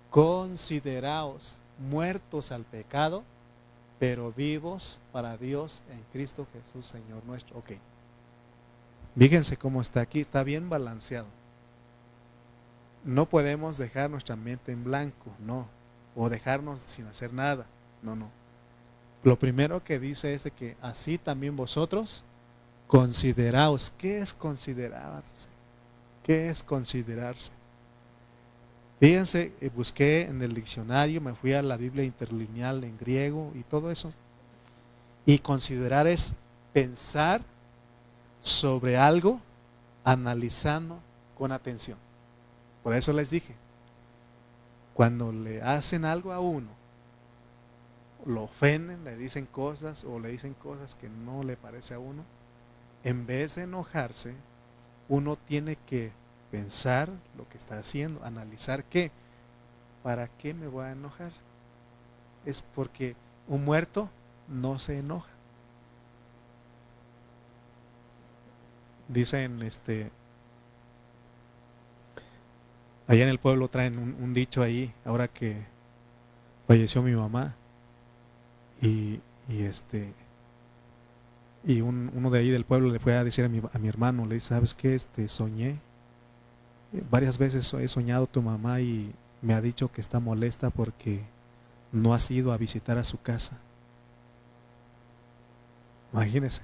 Consideraos muertos al pecado, pero vivos para Dios en Cristo Jesús, Señor nuestro. Ok. Fíjense cómo está aquí, está bien balanceado. No podemos dejar nuestra mente en blanco, no. O dejarnos sin hacer nada, no. Lo primero que dice es de que así también vosotros consideraos. ¿Qué es considerarse? ¿Qué es considerarse? Fíjense, busqué en el diccionario, me fui a la Biblia interlineal en griego y todo eso. Y considerar es pensar sobre algo, analizando con atención. Por eso les dije, cuando le hacen algo a uno, lo ofenden, le dicen cosas o le dicen cosas que no le parece a uno, en vez de enojarse, uno tiene que pensar lo que está haciendo, analizar qué, ¿para qué me voy a enojar? Es porque un muerto no se enoja. Dicen, allá en el pueblo traen un dicho ahí, ahora que falleció mi mamá, y uno de ahí del pueblo le fue a decir a mi hermano, le dice, ¿sabes qué? Soñé, varias veces he soñado tu mamá y me ha dicho que está molesta porque no has ido a visitar a su casa. Imagínese,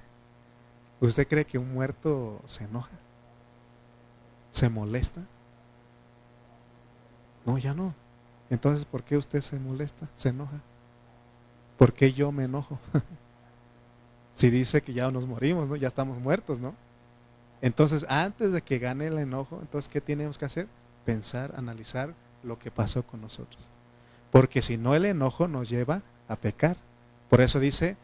¿usted cree que un muerto se enoja? ¿Se molesta? No, ya no. Entonces, ¿por qué usted se molesta? ¿Se enoja? ¿Por qué yo me enojo? Si dice que ya nos morimos, ¿no? Ya estamos muertos, ¿no? Entonces, antes de que gane el enojo, entonces, ¿qué tenemos que hacer? Pensar, analizar lo que pasó con nosotros. Porque si no, el enojo nos lleva a pecar. Por eso dice,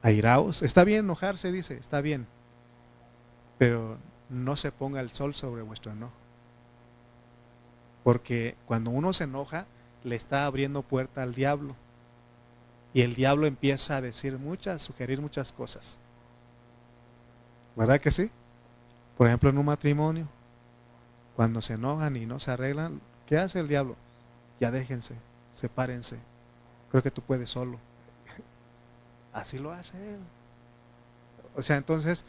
airaos. Está bien enojarse, dice, está bien. Pero no se ponga el sol sobre vuestro enojo. Porque cuando uno se enoja, le está abriendo puerta al diablo. Y el diablo empieza a decir sugerir muchas cosas. ¿Verdad que sí? Por ejemplo, en un matrimonio, cuando se enojan y no se arreglan, ¿qué hace el diablo? Ya déjense, sepárense. Creo que tú puedes solo. Así lo hace él. O sea, entonces,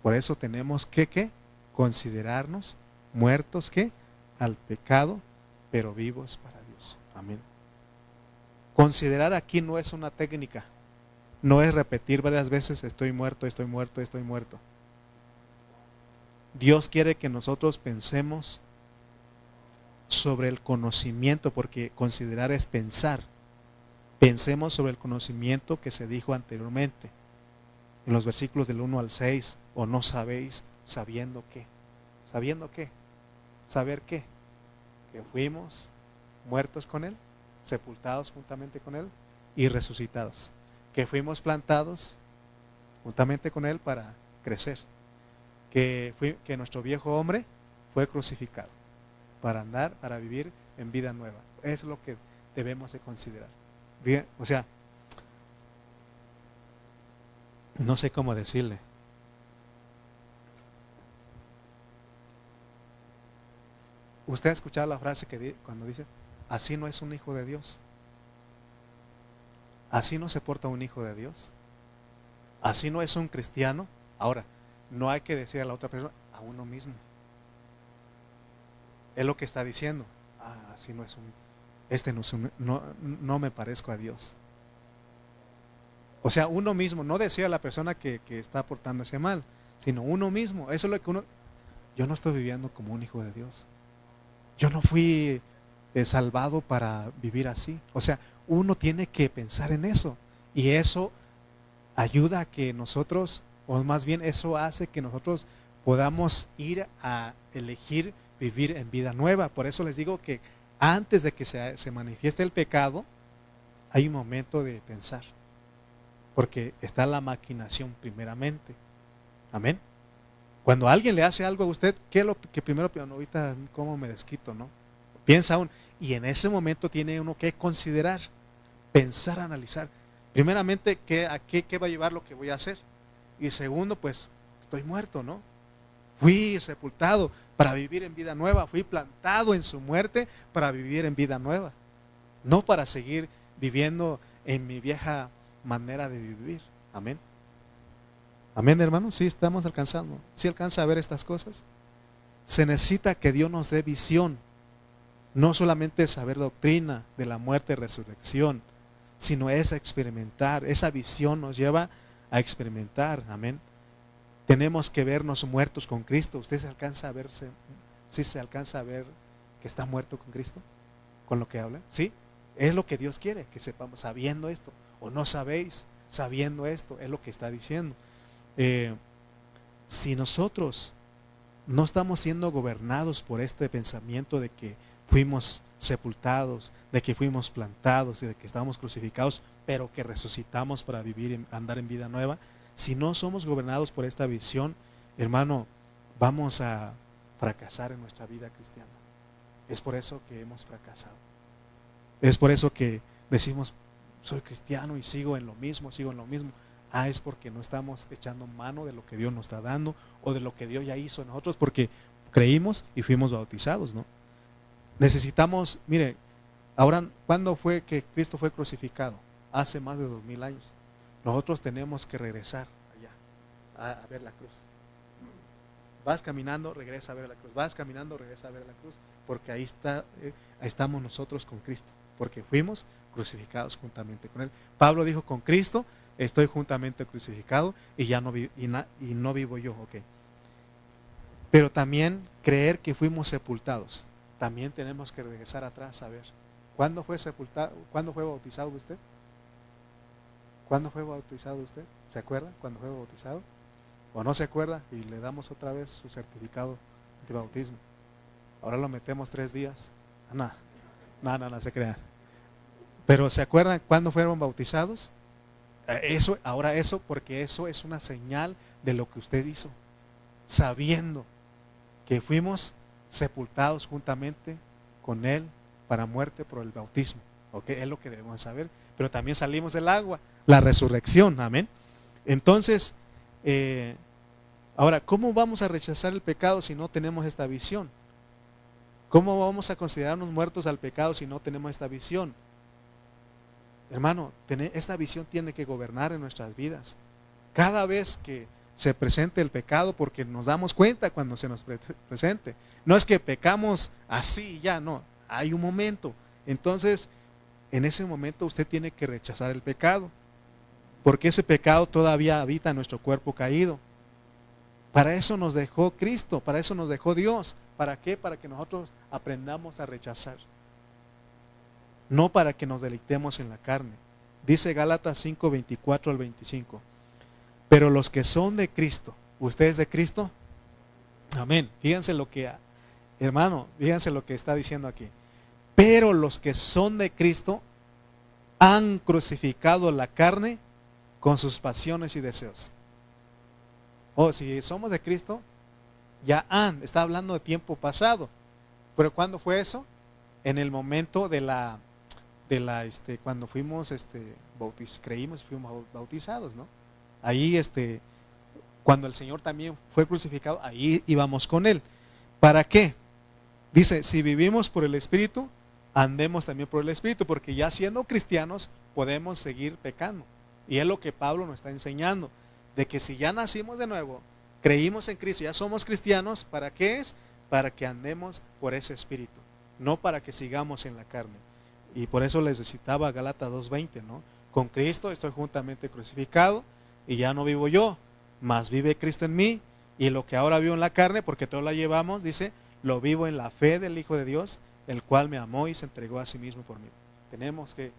por eso tenemos que, ¿qué? Considerarnos muertos, ¿qué? Al pecado, pero vivos para Dios. Amén. Considerar aquí no es una técnica. No es repetir varias veces, estoy muerto, estoy muerto, estoy muerto. Dios quiere que nosotros pensemos sobre el conocimiento, porque considerar es pensar. Pensemos sobre el conocimiento que se dijo anteriormente, en los versículos del 1 al 6, o no sabéis, sabiendo qué. ¿Sabiendo qué? ¿Saber qué? Que fuimos muertos con Él, sepultados juntamente con Él y resucitados. Que fuimos plantados juntamente con Él para crecer. Que nuestro viejo hombre fue crucificado para andar, para vivir en vida nueva. Es lo que debemos de considerar. Bien, o sea, no sé cómo decirle. ¿Usted ha escuchado la frase cuando dice, así no es un hijo de Dios? Así no se porta un hijo de Dios. Así no es un cristiano. Ahora, no hay que decir a la otra persona, a uno mismo. Es lo que está diciendo. Así no es no me parezco a Dios. O sea, uno mismo, no decir a la persona que está portándose mal, sino uno mismo. Eso es lo que yo no estoy viviendo como un hijo de Dios. Yo no fui salvado para vivir así. O sea, uno tiene que pensar en eso. Y eso ayuda a que nosotros, o más bien eso hace que nosotros podamos ir a elegir vivir en vida nueva. Por eso les digo que antes de que se manifieste el pecado, hay un momento de pensar. Porque está la maquinación primeramente. Amén. Cuando alguien le hace algo a usted, ¿qué es lo que primero piensa? No, ahorita, ¿cómo me desquito? ¿No? Piensa uno. Y en ese momento tiene uno que considerar, pensar, analizar. Primeramente, ¿a qué va a llevar lo que voy a hacer? Y segundo, pues, estoy muerto, ¿no? Fui sepultado para vivir en vida nueva. Fui plantado en su muerte para vivir en vida nueva. No para seguir viviendo en mi vieja manera de vivir. Amén. Amén, hermano. Sí, estamos alcanzando. ¿Sí alcanza a ver estas cosas? Se necesita que Dios nos dé visión. No solamente saber doctrina de la muerte y resurrección, sino es experimentar. Esa visión nos lleva a experimentar. Amén. Tenemos que vernos muertos con Cristo. ¿Usted se alcanza a verse? ¿Sí se alcanza a ver que está muerto con Cristo? ¿Con lo que habla? ¿Sí? Es lo que Dios quiere, que sepamos, sabiendo esto. O no sabéis, sabiendo esto, es lo que está diciendo. Si nosotros no estamos siendo gobernados por este pensamiento de que fuimos sepultados, de que fuimos plantados, de que estamos crucificados, pero que resucitamos para vivir, andar en vida nueva, si no somos gobernados por esta visión, hermano, vamos a fracasar en nuestra vida cristiana. Es por eso que hemos fracasado. Es por eso que decimos, soy cristiano y sigo en lo mismo, sigo en lo mismo. Es porque no estamos echando mano de lo que Dios nos está dando o de lo que Dios ya hizo en nosotros, porque creímos y fuimos bautizados, ¿no? Necesitamos, mire, ahora, ¿cuándo fue que Cristo fue crucificado? Hace más de 2000 años. Nosotros tenemos que regresar allá a ver la cruz. Vas caminando, regresa a ver la cruz. Vas caminando, regresa a ver la cruz. Porque ahí estamos nosotros con Cristo. Porque fuimos crucificados juntamente con Él. Pablo dijo, con Cristo estoy juntamente crucificado y ya no vivo yo. Okay. Pero también creer que fuimos sepultados. También tenemos que regresar atrás a ver. ¿Cuándo fue sepultado? ¿Cuándo fue bautizado usted? ¿Cuándo fue bautizado usted? ¿Se acuerda cuándo fue bautizado? ¿O no se acuerda? Y le damos otra vez su certificado de bautismo. Ahora lo metemos 3 días. No se crean. Pero ¿se acuerdan cuándo fueron bautizados? Eso, porque eso es una señal de lo que usted hizo. Sabiendo que fuimos sepultados juntamente con Él para muerte por el bautismo. ¿Ok? Es lo que debemos saber. Pero también salimos del agua, la resurrección, amén. Entonces, ahora, ¿cómo vamos a rechazar el pecado si no tenemos esta visión? ¿Cómo vamos a considerarnos muertos al pecado si no tenemos esta visión? Hermano, esta visión tiene que gobernar en nuestras vidas. Cada vez que se presente el pecado, porque nos damos cuenta cuando se nos presente. No es que pecamos así y ya, no. Hay un momento. Entonces, en ese momento usted tiene que rechazar el pecado, porque ese pecado todavía habita en nuestro cuerpo caído. Para eso nos dejó Cristo, para eso nos dejó Dios. ¿Para qué? Para que nosotros aprendamos a rechazar. No para que nos deleitemos en la carne. Dice Gálatas 5, 24 al 25. Pero los que son de Cristo, ¿usted es de Cristo? Amén. Fíjense lo que, hermano, fíjense lo que está diciendo aquí. Pero los que son de Cristo han crucificado la carne con sus pasiones y deseos. Si somos de Cristo, ya está hablando de tiempo pasado. Pero ¿cuándo fue eso? En el momento cuando fuimos creímos y fuimos bautizados, ¿no? Ahí cuando el Señor también fue crucificado, ahí íbamos con Él. ¿Para qué? Dice, si vivimos por el Espíritu, andemos también por el Espíritu, porque ya siendo cristianos podemos seguir pecando. Y es lo que Pablo nos está enseñando, de que si ya nacimos de nuevo, creímos en Cristo, ya somos cristianos, ¿para qué es? Para que andemos por ese Espíritu, no para que sigamos en la carne. Y por eso les citaba Gálatas 2:20, ¿no? Con Cristo estoy juntamente crucificado, y ya no vivo yo, mas vive Cristo en mí, y lo que ahora vivo en la carne, porque todos la llevamos, dice, lo vivo en la fe del Hijo de Dios, el cual me amó y se entregó a sí mismo por mí. Tenemos que,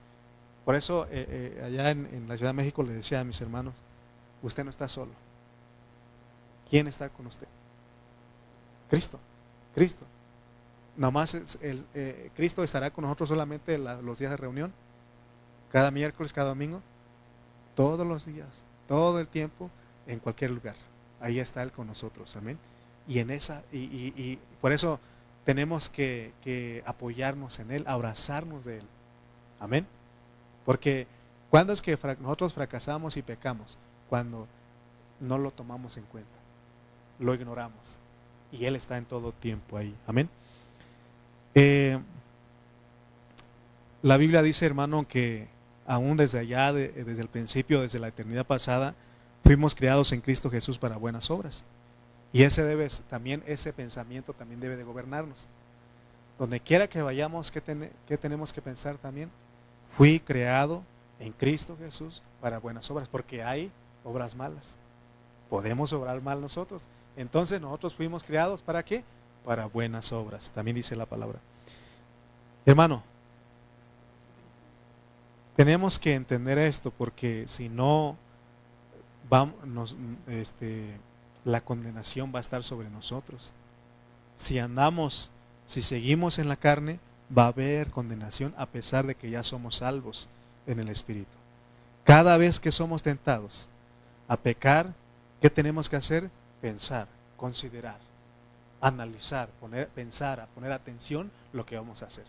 por eso allá en la Ciudad de México les decía a mis hermanos, usted no está solo. ¿Quién está con usted? Cristo, Cristo. Nomás Cristo estará con nosotros solamente los días de reunión, cada miércoles, cada domingo, todos los días, todo el tiempo, en cualquier lugar. Ahí está Él con nosotros, amén. Y por eso tenemos que apoyarnos en Él, abrazarnos de Él, amén. Porque ¿cuándo es que nosotros fracasamos y pecamos? Cuando no lo tomamos en cuenta, lo ignoramos, y Él está en todo tiempo ahí, amén. La Biblia dice, hermano, que aún desde allá, desde el principio, desde la eternidad pasada, fuimos creados en Cristo Jesús para buenas obras. Y ese pensamiento también debe de gobernarnos. Donde quiera que vayamos, ¿qué tenemos que pensar también? Fui creado en Cristo Jesús para buenas obras, porque hay obras malas. Podemos obrar mal nosotros. Entonces nosotros fuimos creados ¿para qué? Para buenas obras. También dice la palabra. Hermano, tenemos que entender esto, porque si no, la condenación va a estar sobre nosotros. Si seguimos en la carne, va a haber condenación a pesar de que ya somos salvos en el Espíritu. Cada vez que somos tentados a pecar, ¿qué tenemos que hacer? Pensar, considerar, analizar, pensar, poner atención lo que vamos a hacer.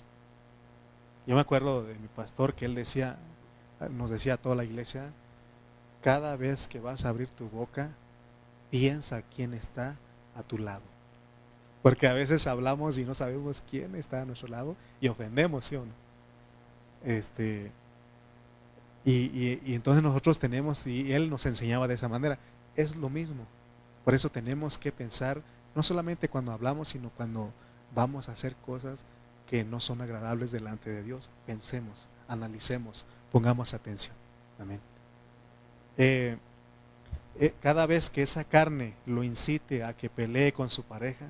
Yo me acuerdo de mi pastor que él nos decía a toda la iglesia, cada vez que vas a abrir tu boca, piensa quién está a tu lado. Porque a veces hablamos y no sabemos quién está a nuestro lado y ofendemos, ¿sí o no? Y entonces nosotros tenemos, y él nos enseñaba de esa manera, es lo mismo. Por eso tenemos que pensar, no solamente cuando hablamos, sino cuando vamos a hacer cosas que no son agradables delante de Dios. Pensemos, analicemos, pongamos atención. Amén. Cada vez que esa carne lo incite a que pelee con su pareja,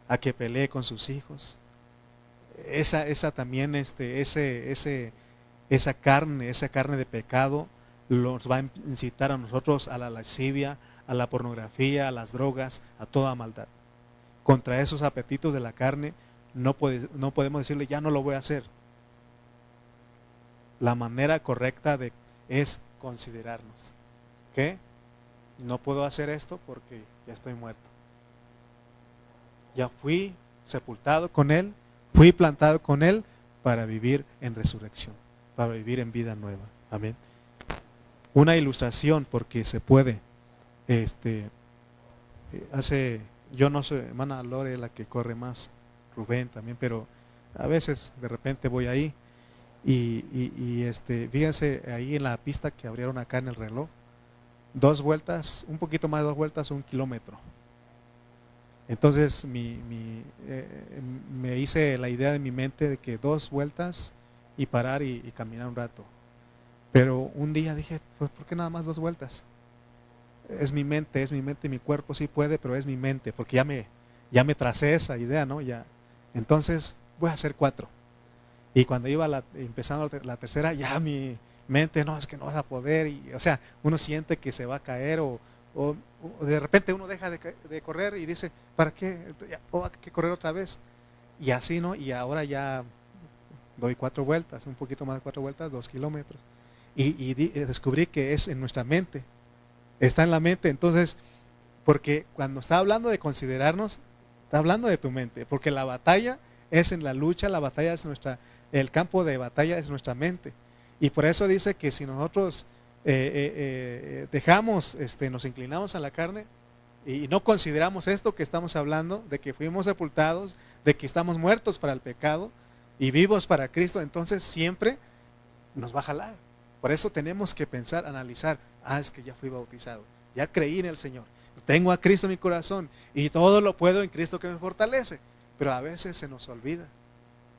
a que pelee con sus hijos, esa también esa carne de pecado los va a incitar a nosotros a la lascivia, a la pornografía, a las drogas, a toda maldad. Contra esos apetitos de la carne no podemos decirle ya no lo voy a hacer. La manera correcta es considerarnos. ¿Qué? No puedo hacer esto porque ya estoy muerto. Ya fui sepultado con Él, fui plantado con Él para vivir en resurrección, para vivir en vida nueva. Amén. Una ilustración, porque se puede. Yo no soy, hermana Lore la que corre más, Rubén también, pero a veces de repente voy ahí y fíjense ahí en la pista que abrieron acá en el reloj, 2 vueltas, un poquito más de 2 vueltas, 1 kilómetro. Entonces me hice la idea de mi mente de que 2 vueltas y parar y caminar un rato. Pero un día dije, pues, ¿por qué nada más 2 vueltas? Es mi mente, mi cuerpo sí puede, pero es mi mente, porque ya me tracé esa idea, ¿no? Ya. Entonces voy a hacer 4. Y cuando iba empezando la tercera, ya mi mente, no, es que no vas a poder, o sea, uno siente que se va a caer o de repente uno deja de correr y dice, ¿para qué? Hay que correr otra vez. Y así, ¿no? Y ahora ya doy 4 vueltas, un poquito más de 4 vueltas, 2 kilómetros. Y descubrí que es en nuestra mente, está en la mente. Entonces, porque cuando está hablando de considerarnos, está hablando de tu mente, porque la batalla es en la lucha, la batalla es el campo de batalla es nuestra mente. Y por eso dice que si nosotros dejamos, nos inclinamos a la carne y no consideramos esto que estamos hablando, de que fuimos sepultados, de que estamos muertos para el pecado y vivos para Cristo, entonces siempre nos va a jalar. Por eso tenemos que pensar, analizar, es que ya fui bautizado, ya creí en el Señor, tengo a Cristo en mi corazón y todo lo puedo en Cristo que me fortalece, pero a veces se nos olvida.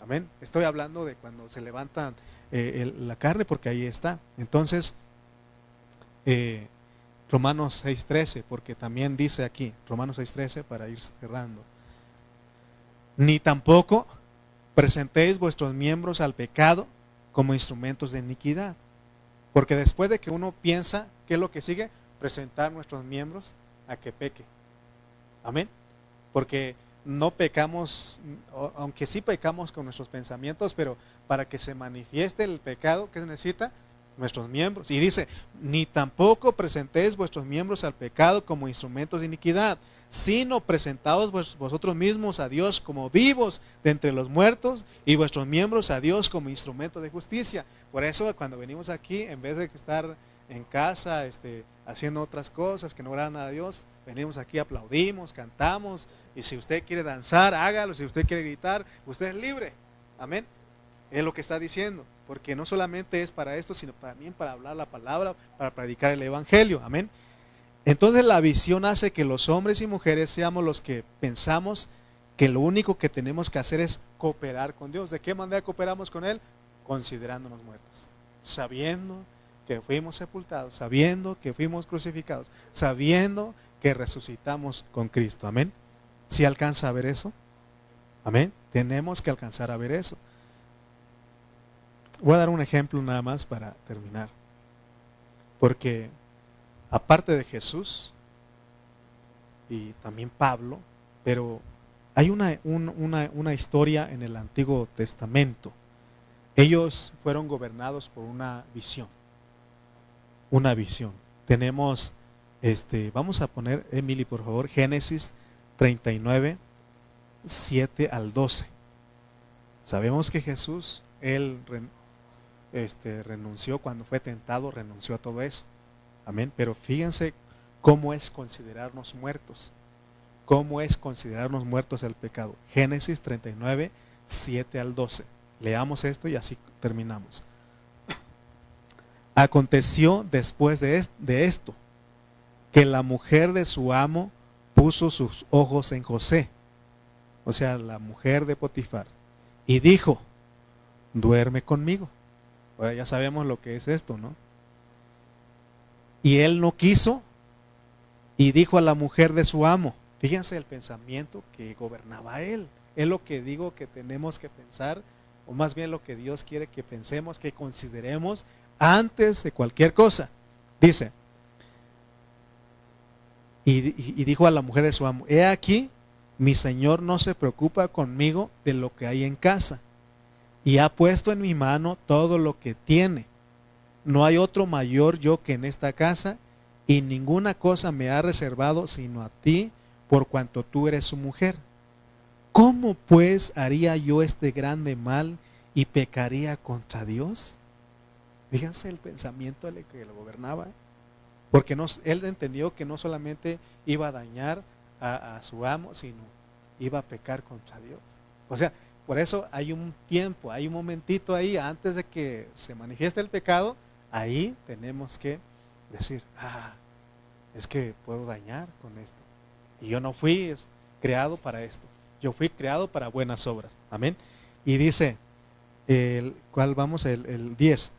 Amén. Estoy hablando de cuando se levantan la carne, porque ahí está. Entonces, Romanos 6:13, porque también dice aquí, Romanos 6:13, para ir cerrando, ni tampoco presentéis vuestros miembros al pecado como instrumentos de iniquidad. Porque después de que uno piensa, ¿qué es lo que sigue? Presentar nuestros miembros a que peque. Amén. Porque no pecamos, aunque sí pecamos con nuestros pensamientos, pero para que se manifieste el pecado, ¿qué se necesita? Nuestros miembros. Y dice, ni tampoco presentéis vuestros miembros al pecado como instrumentos de iniquidad, sino presentaos vosotros mismos a Dios como vivos de entre los muertos y vuestros miembros a Dios como instrumentos de justicia. Por eso cuando venimos aquí, en vez de estar en casa haciendo otras cosas que no agradan a Dios, venimos aquí, aplaudimos, cantamos, y si usted quiere danzar, hágalo, si usted quiere gritar, usted es libre. Amén. Es lo que está diciendo, porque no solamente es para esto, sino también para hablar la palabra, para predicar el evangelio. Amén. Entonces la visión hace que los hombres y mujeres seamos los que pensamos que lo único que tenemos que hacer es cooperar con Dios. ¿De qué manera cooperamos con Él? Considerándonos muertos, sabiendo que fuimos sepultados, sabiendo que fuimos crucificados, sabiendo que resucitamos con Cristo. Amén. ¿Sí alcanza a ver eso? Amén. Tenemos que alcanzar a ver eso. Voy a dar un ejemplo nada más para terminar. Porque aparte de Jesús y también Pablo, pero hay una historia en el Antiguo Testamento. Ellos fueron gobernados por una visión. Una visión. Tenemos, vamos a poner, Emily, por favor, Génesis 39, 7 al 12. Sabemos que Jesús, Él renunció cuando fue tentado, renunció a todo eso. Amén. Pero fíjense cómo es considerarnos muertos. Cómo es considerarnos muertos del pecado. Génesis 39, 7 al 12. Leamos esto y así terminamos. Aconteció después de esto, que la mujer de su amo puso sus ojos en José, o sea, la mujer de Potifar, y dijo, duerme conmigo. Ahora ya sabemos lo que es esto, ¿no? Y él no quiso, y dijo a la mujer de su amo. Fíjense el pensamiento que gobernaba a él. Es lo que digo que tenemos que pensar, o más bien lo que Dios quiere que pensemos, que consideremos antes de cualquier cosa. Dice, y dijo a la mujer de su amo, he aquí, mi señor no se preocupa conmigo de lo que hay en casa, y ha puesto en mi mano todo lo que tiene. No hay otro mayor yo que en esta casa, y ninguna cosa me ha reservado sino a ti, por cuanto tú eres su mujer. ¿Cómo pues haría yo este grande mal y pecaría contra Dios? Fíjense el pensamiento que lo gobernaba. Porque él entendió que no solamente iba a dañar a su amo, sino iba a pecar contra Dios. O sea, por eso hay un tiempo, hay un momentito ahí, antes de que se manifieste el pecado, ahí tenemos que decir, es que puedo dañar con esto. Y yo no fui creado para esto. Yo fui creado para buenas obras. Amén. Y dice, ¿cuál vamos? El 10.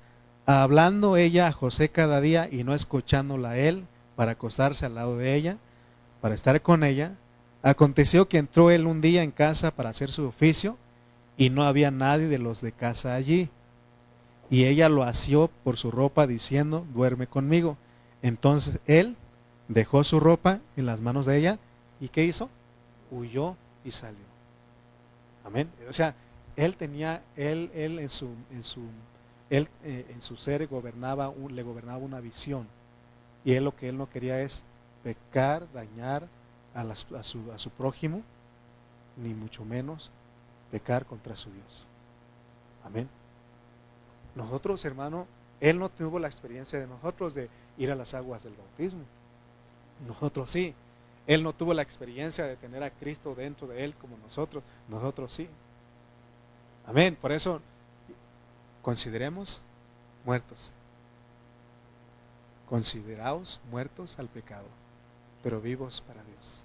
Hablando ella a José cada día y no escuchándola a él para acostarse al lado de ella, para estar con ella, aconteció que entró él un día en casa para hacer su oficio y no había nadie de los de casa allí. Y ella lo asió por su ropa diciendo, duerme conmigo. Entonces él dejó su ropa en las manos de ella y ¿qué hizo? Huyó y salió. Amén. O sea, él tenía, él en su ser le gobernaba una visión. Y él lo que él no quería es pecar, dañar a su prójimo, ni mucho menos pecar contra su Dios. Amén. Nosotros, hermano, él no tuvo la experiencia de nosotros de ir a las aguas del bautismo. Nosotros sí. Él no tuvo la experiencia de tener a Cristo dentro de él como nosotros. Nosotros sí. Amén. Por eso, consideremos muertos. Consideraos muertos al pecado, pero vivos para Dios.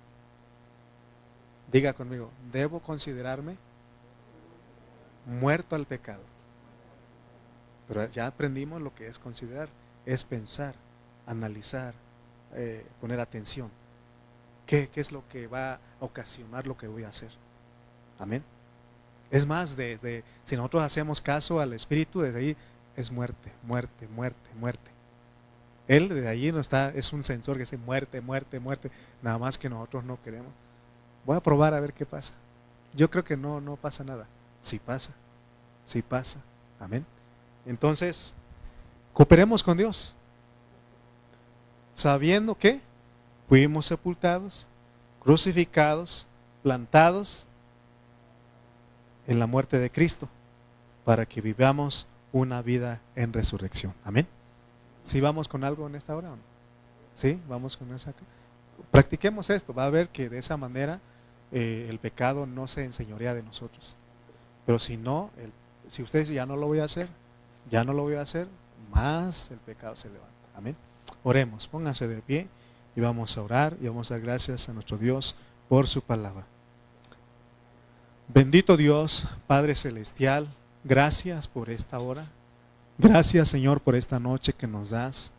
Diga conmigo, debo considerarme muerto al pecado. Pero ya aprendimos lo que es considerar, es pensar, analizar, poner atención. ¿Qué es lo que va a ocasionar lo que voy a hacer? Amén. Es más, si nosotros hacemos caso al Espíritu, desde ahí es muerte, muerte, muerte, muerte. Él desde allí no está, es un sensor que dice muerte, muerte, muerte, nada más que nosotros no queremos. Voy a probar a ver qué pasa. Yo creo que no pasa nada. Sí pasa, sí pasa. Amén. Entonces, cooperemos con Dios, sabiendo que fuimos sepultados, crucificados, plantados en la muerte de Cristo, para que vivamos una vida en resurrección. Amén. ¿Sí vamos con algo en esta hora o no? ¿Sí? Vamos con esa. Practiquemos esto, va a ver que de esa manera el pecado no se enseñorea de nosotros. Pero si no, si usted dice ya no lo voy a hacer, más el pecado se levanta. Amén. Oremos, pónganse de pie y vamos a orar y vamos a dar gracias a nuestro Dios por su palabra. Bendito Dios, Padre Celestial, gracias por esta hora. Gracias, Señor, por esta noche que nos das.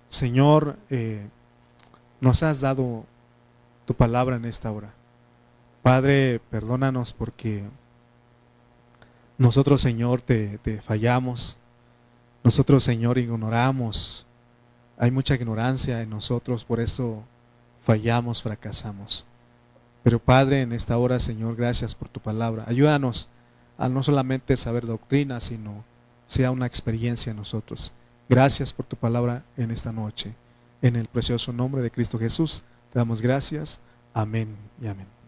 Señor, nos has dado tu palabra en esta hora. Padre, perdónanos porque nosotros, Señor, te fallamos. Nosotros, Señor, ignoramos. Hay mucha ignorancia en nosotros, por eso fallamos, fracasamos. Pero Padre, en esta hora, Señor, gracias por tu palabra. Ayúdanos a no solamente saber doctrina, sino sea una experiencia en nosotros. Gracias por tu palabra en esta noche. En el precioso nombre de Cristo Jesús, te damos gracias. Amén y amén.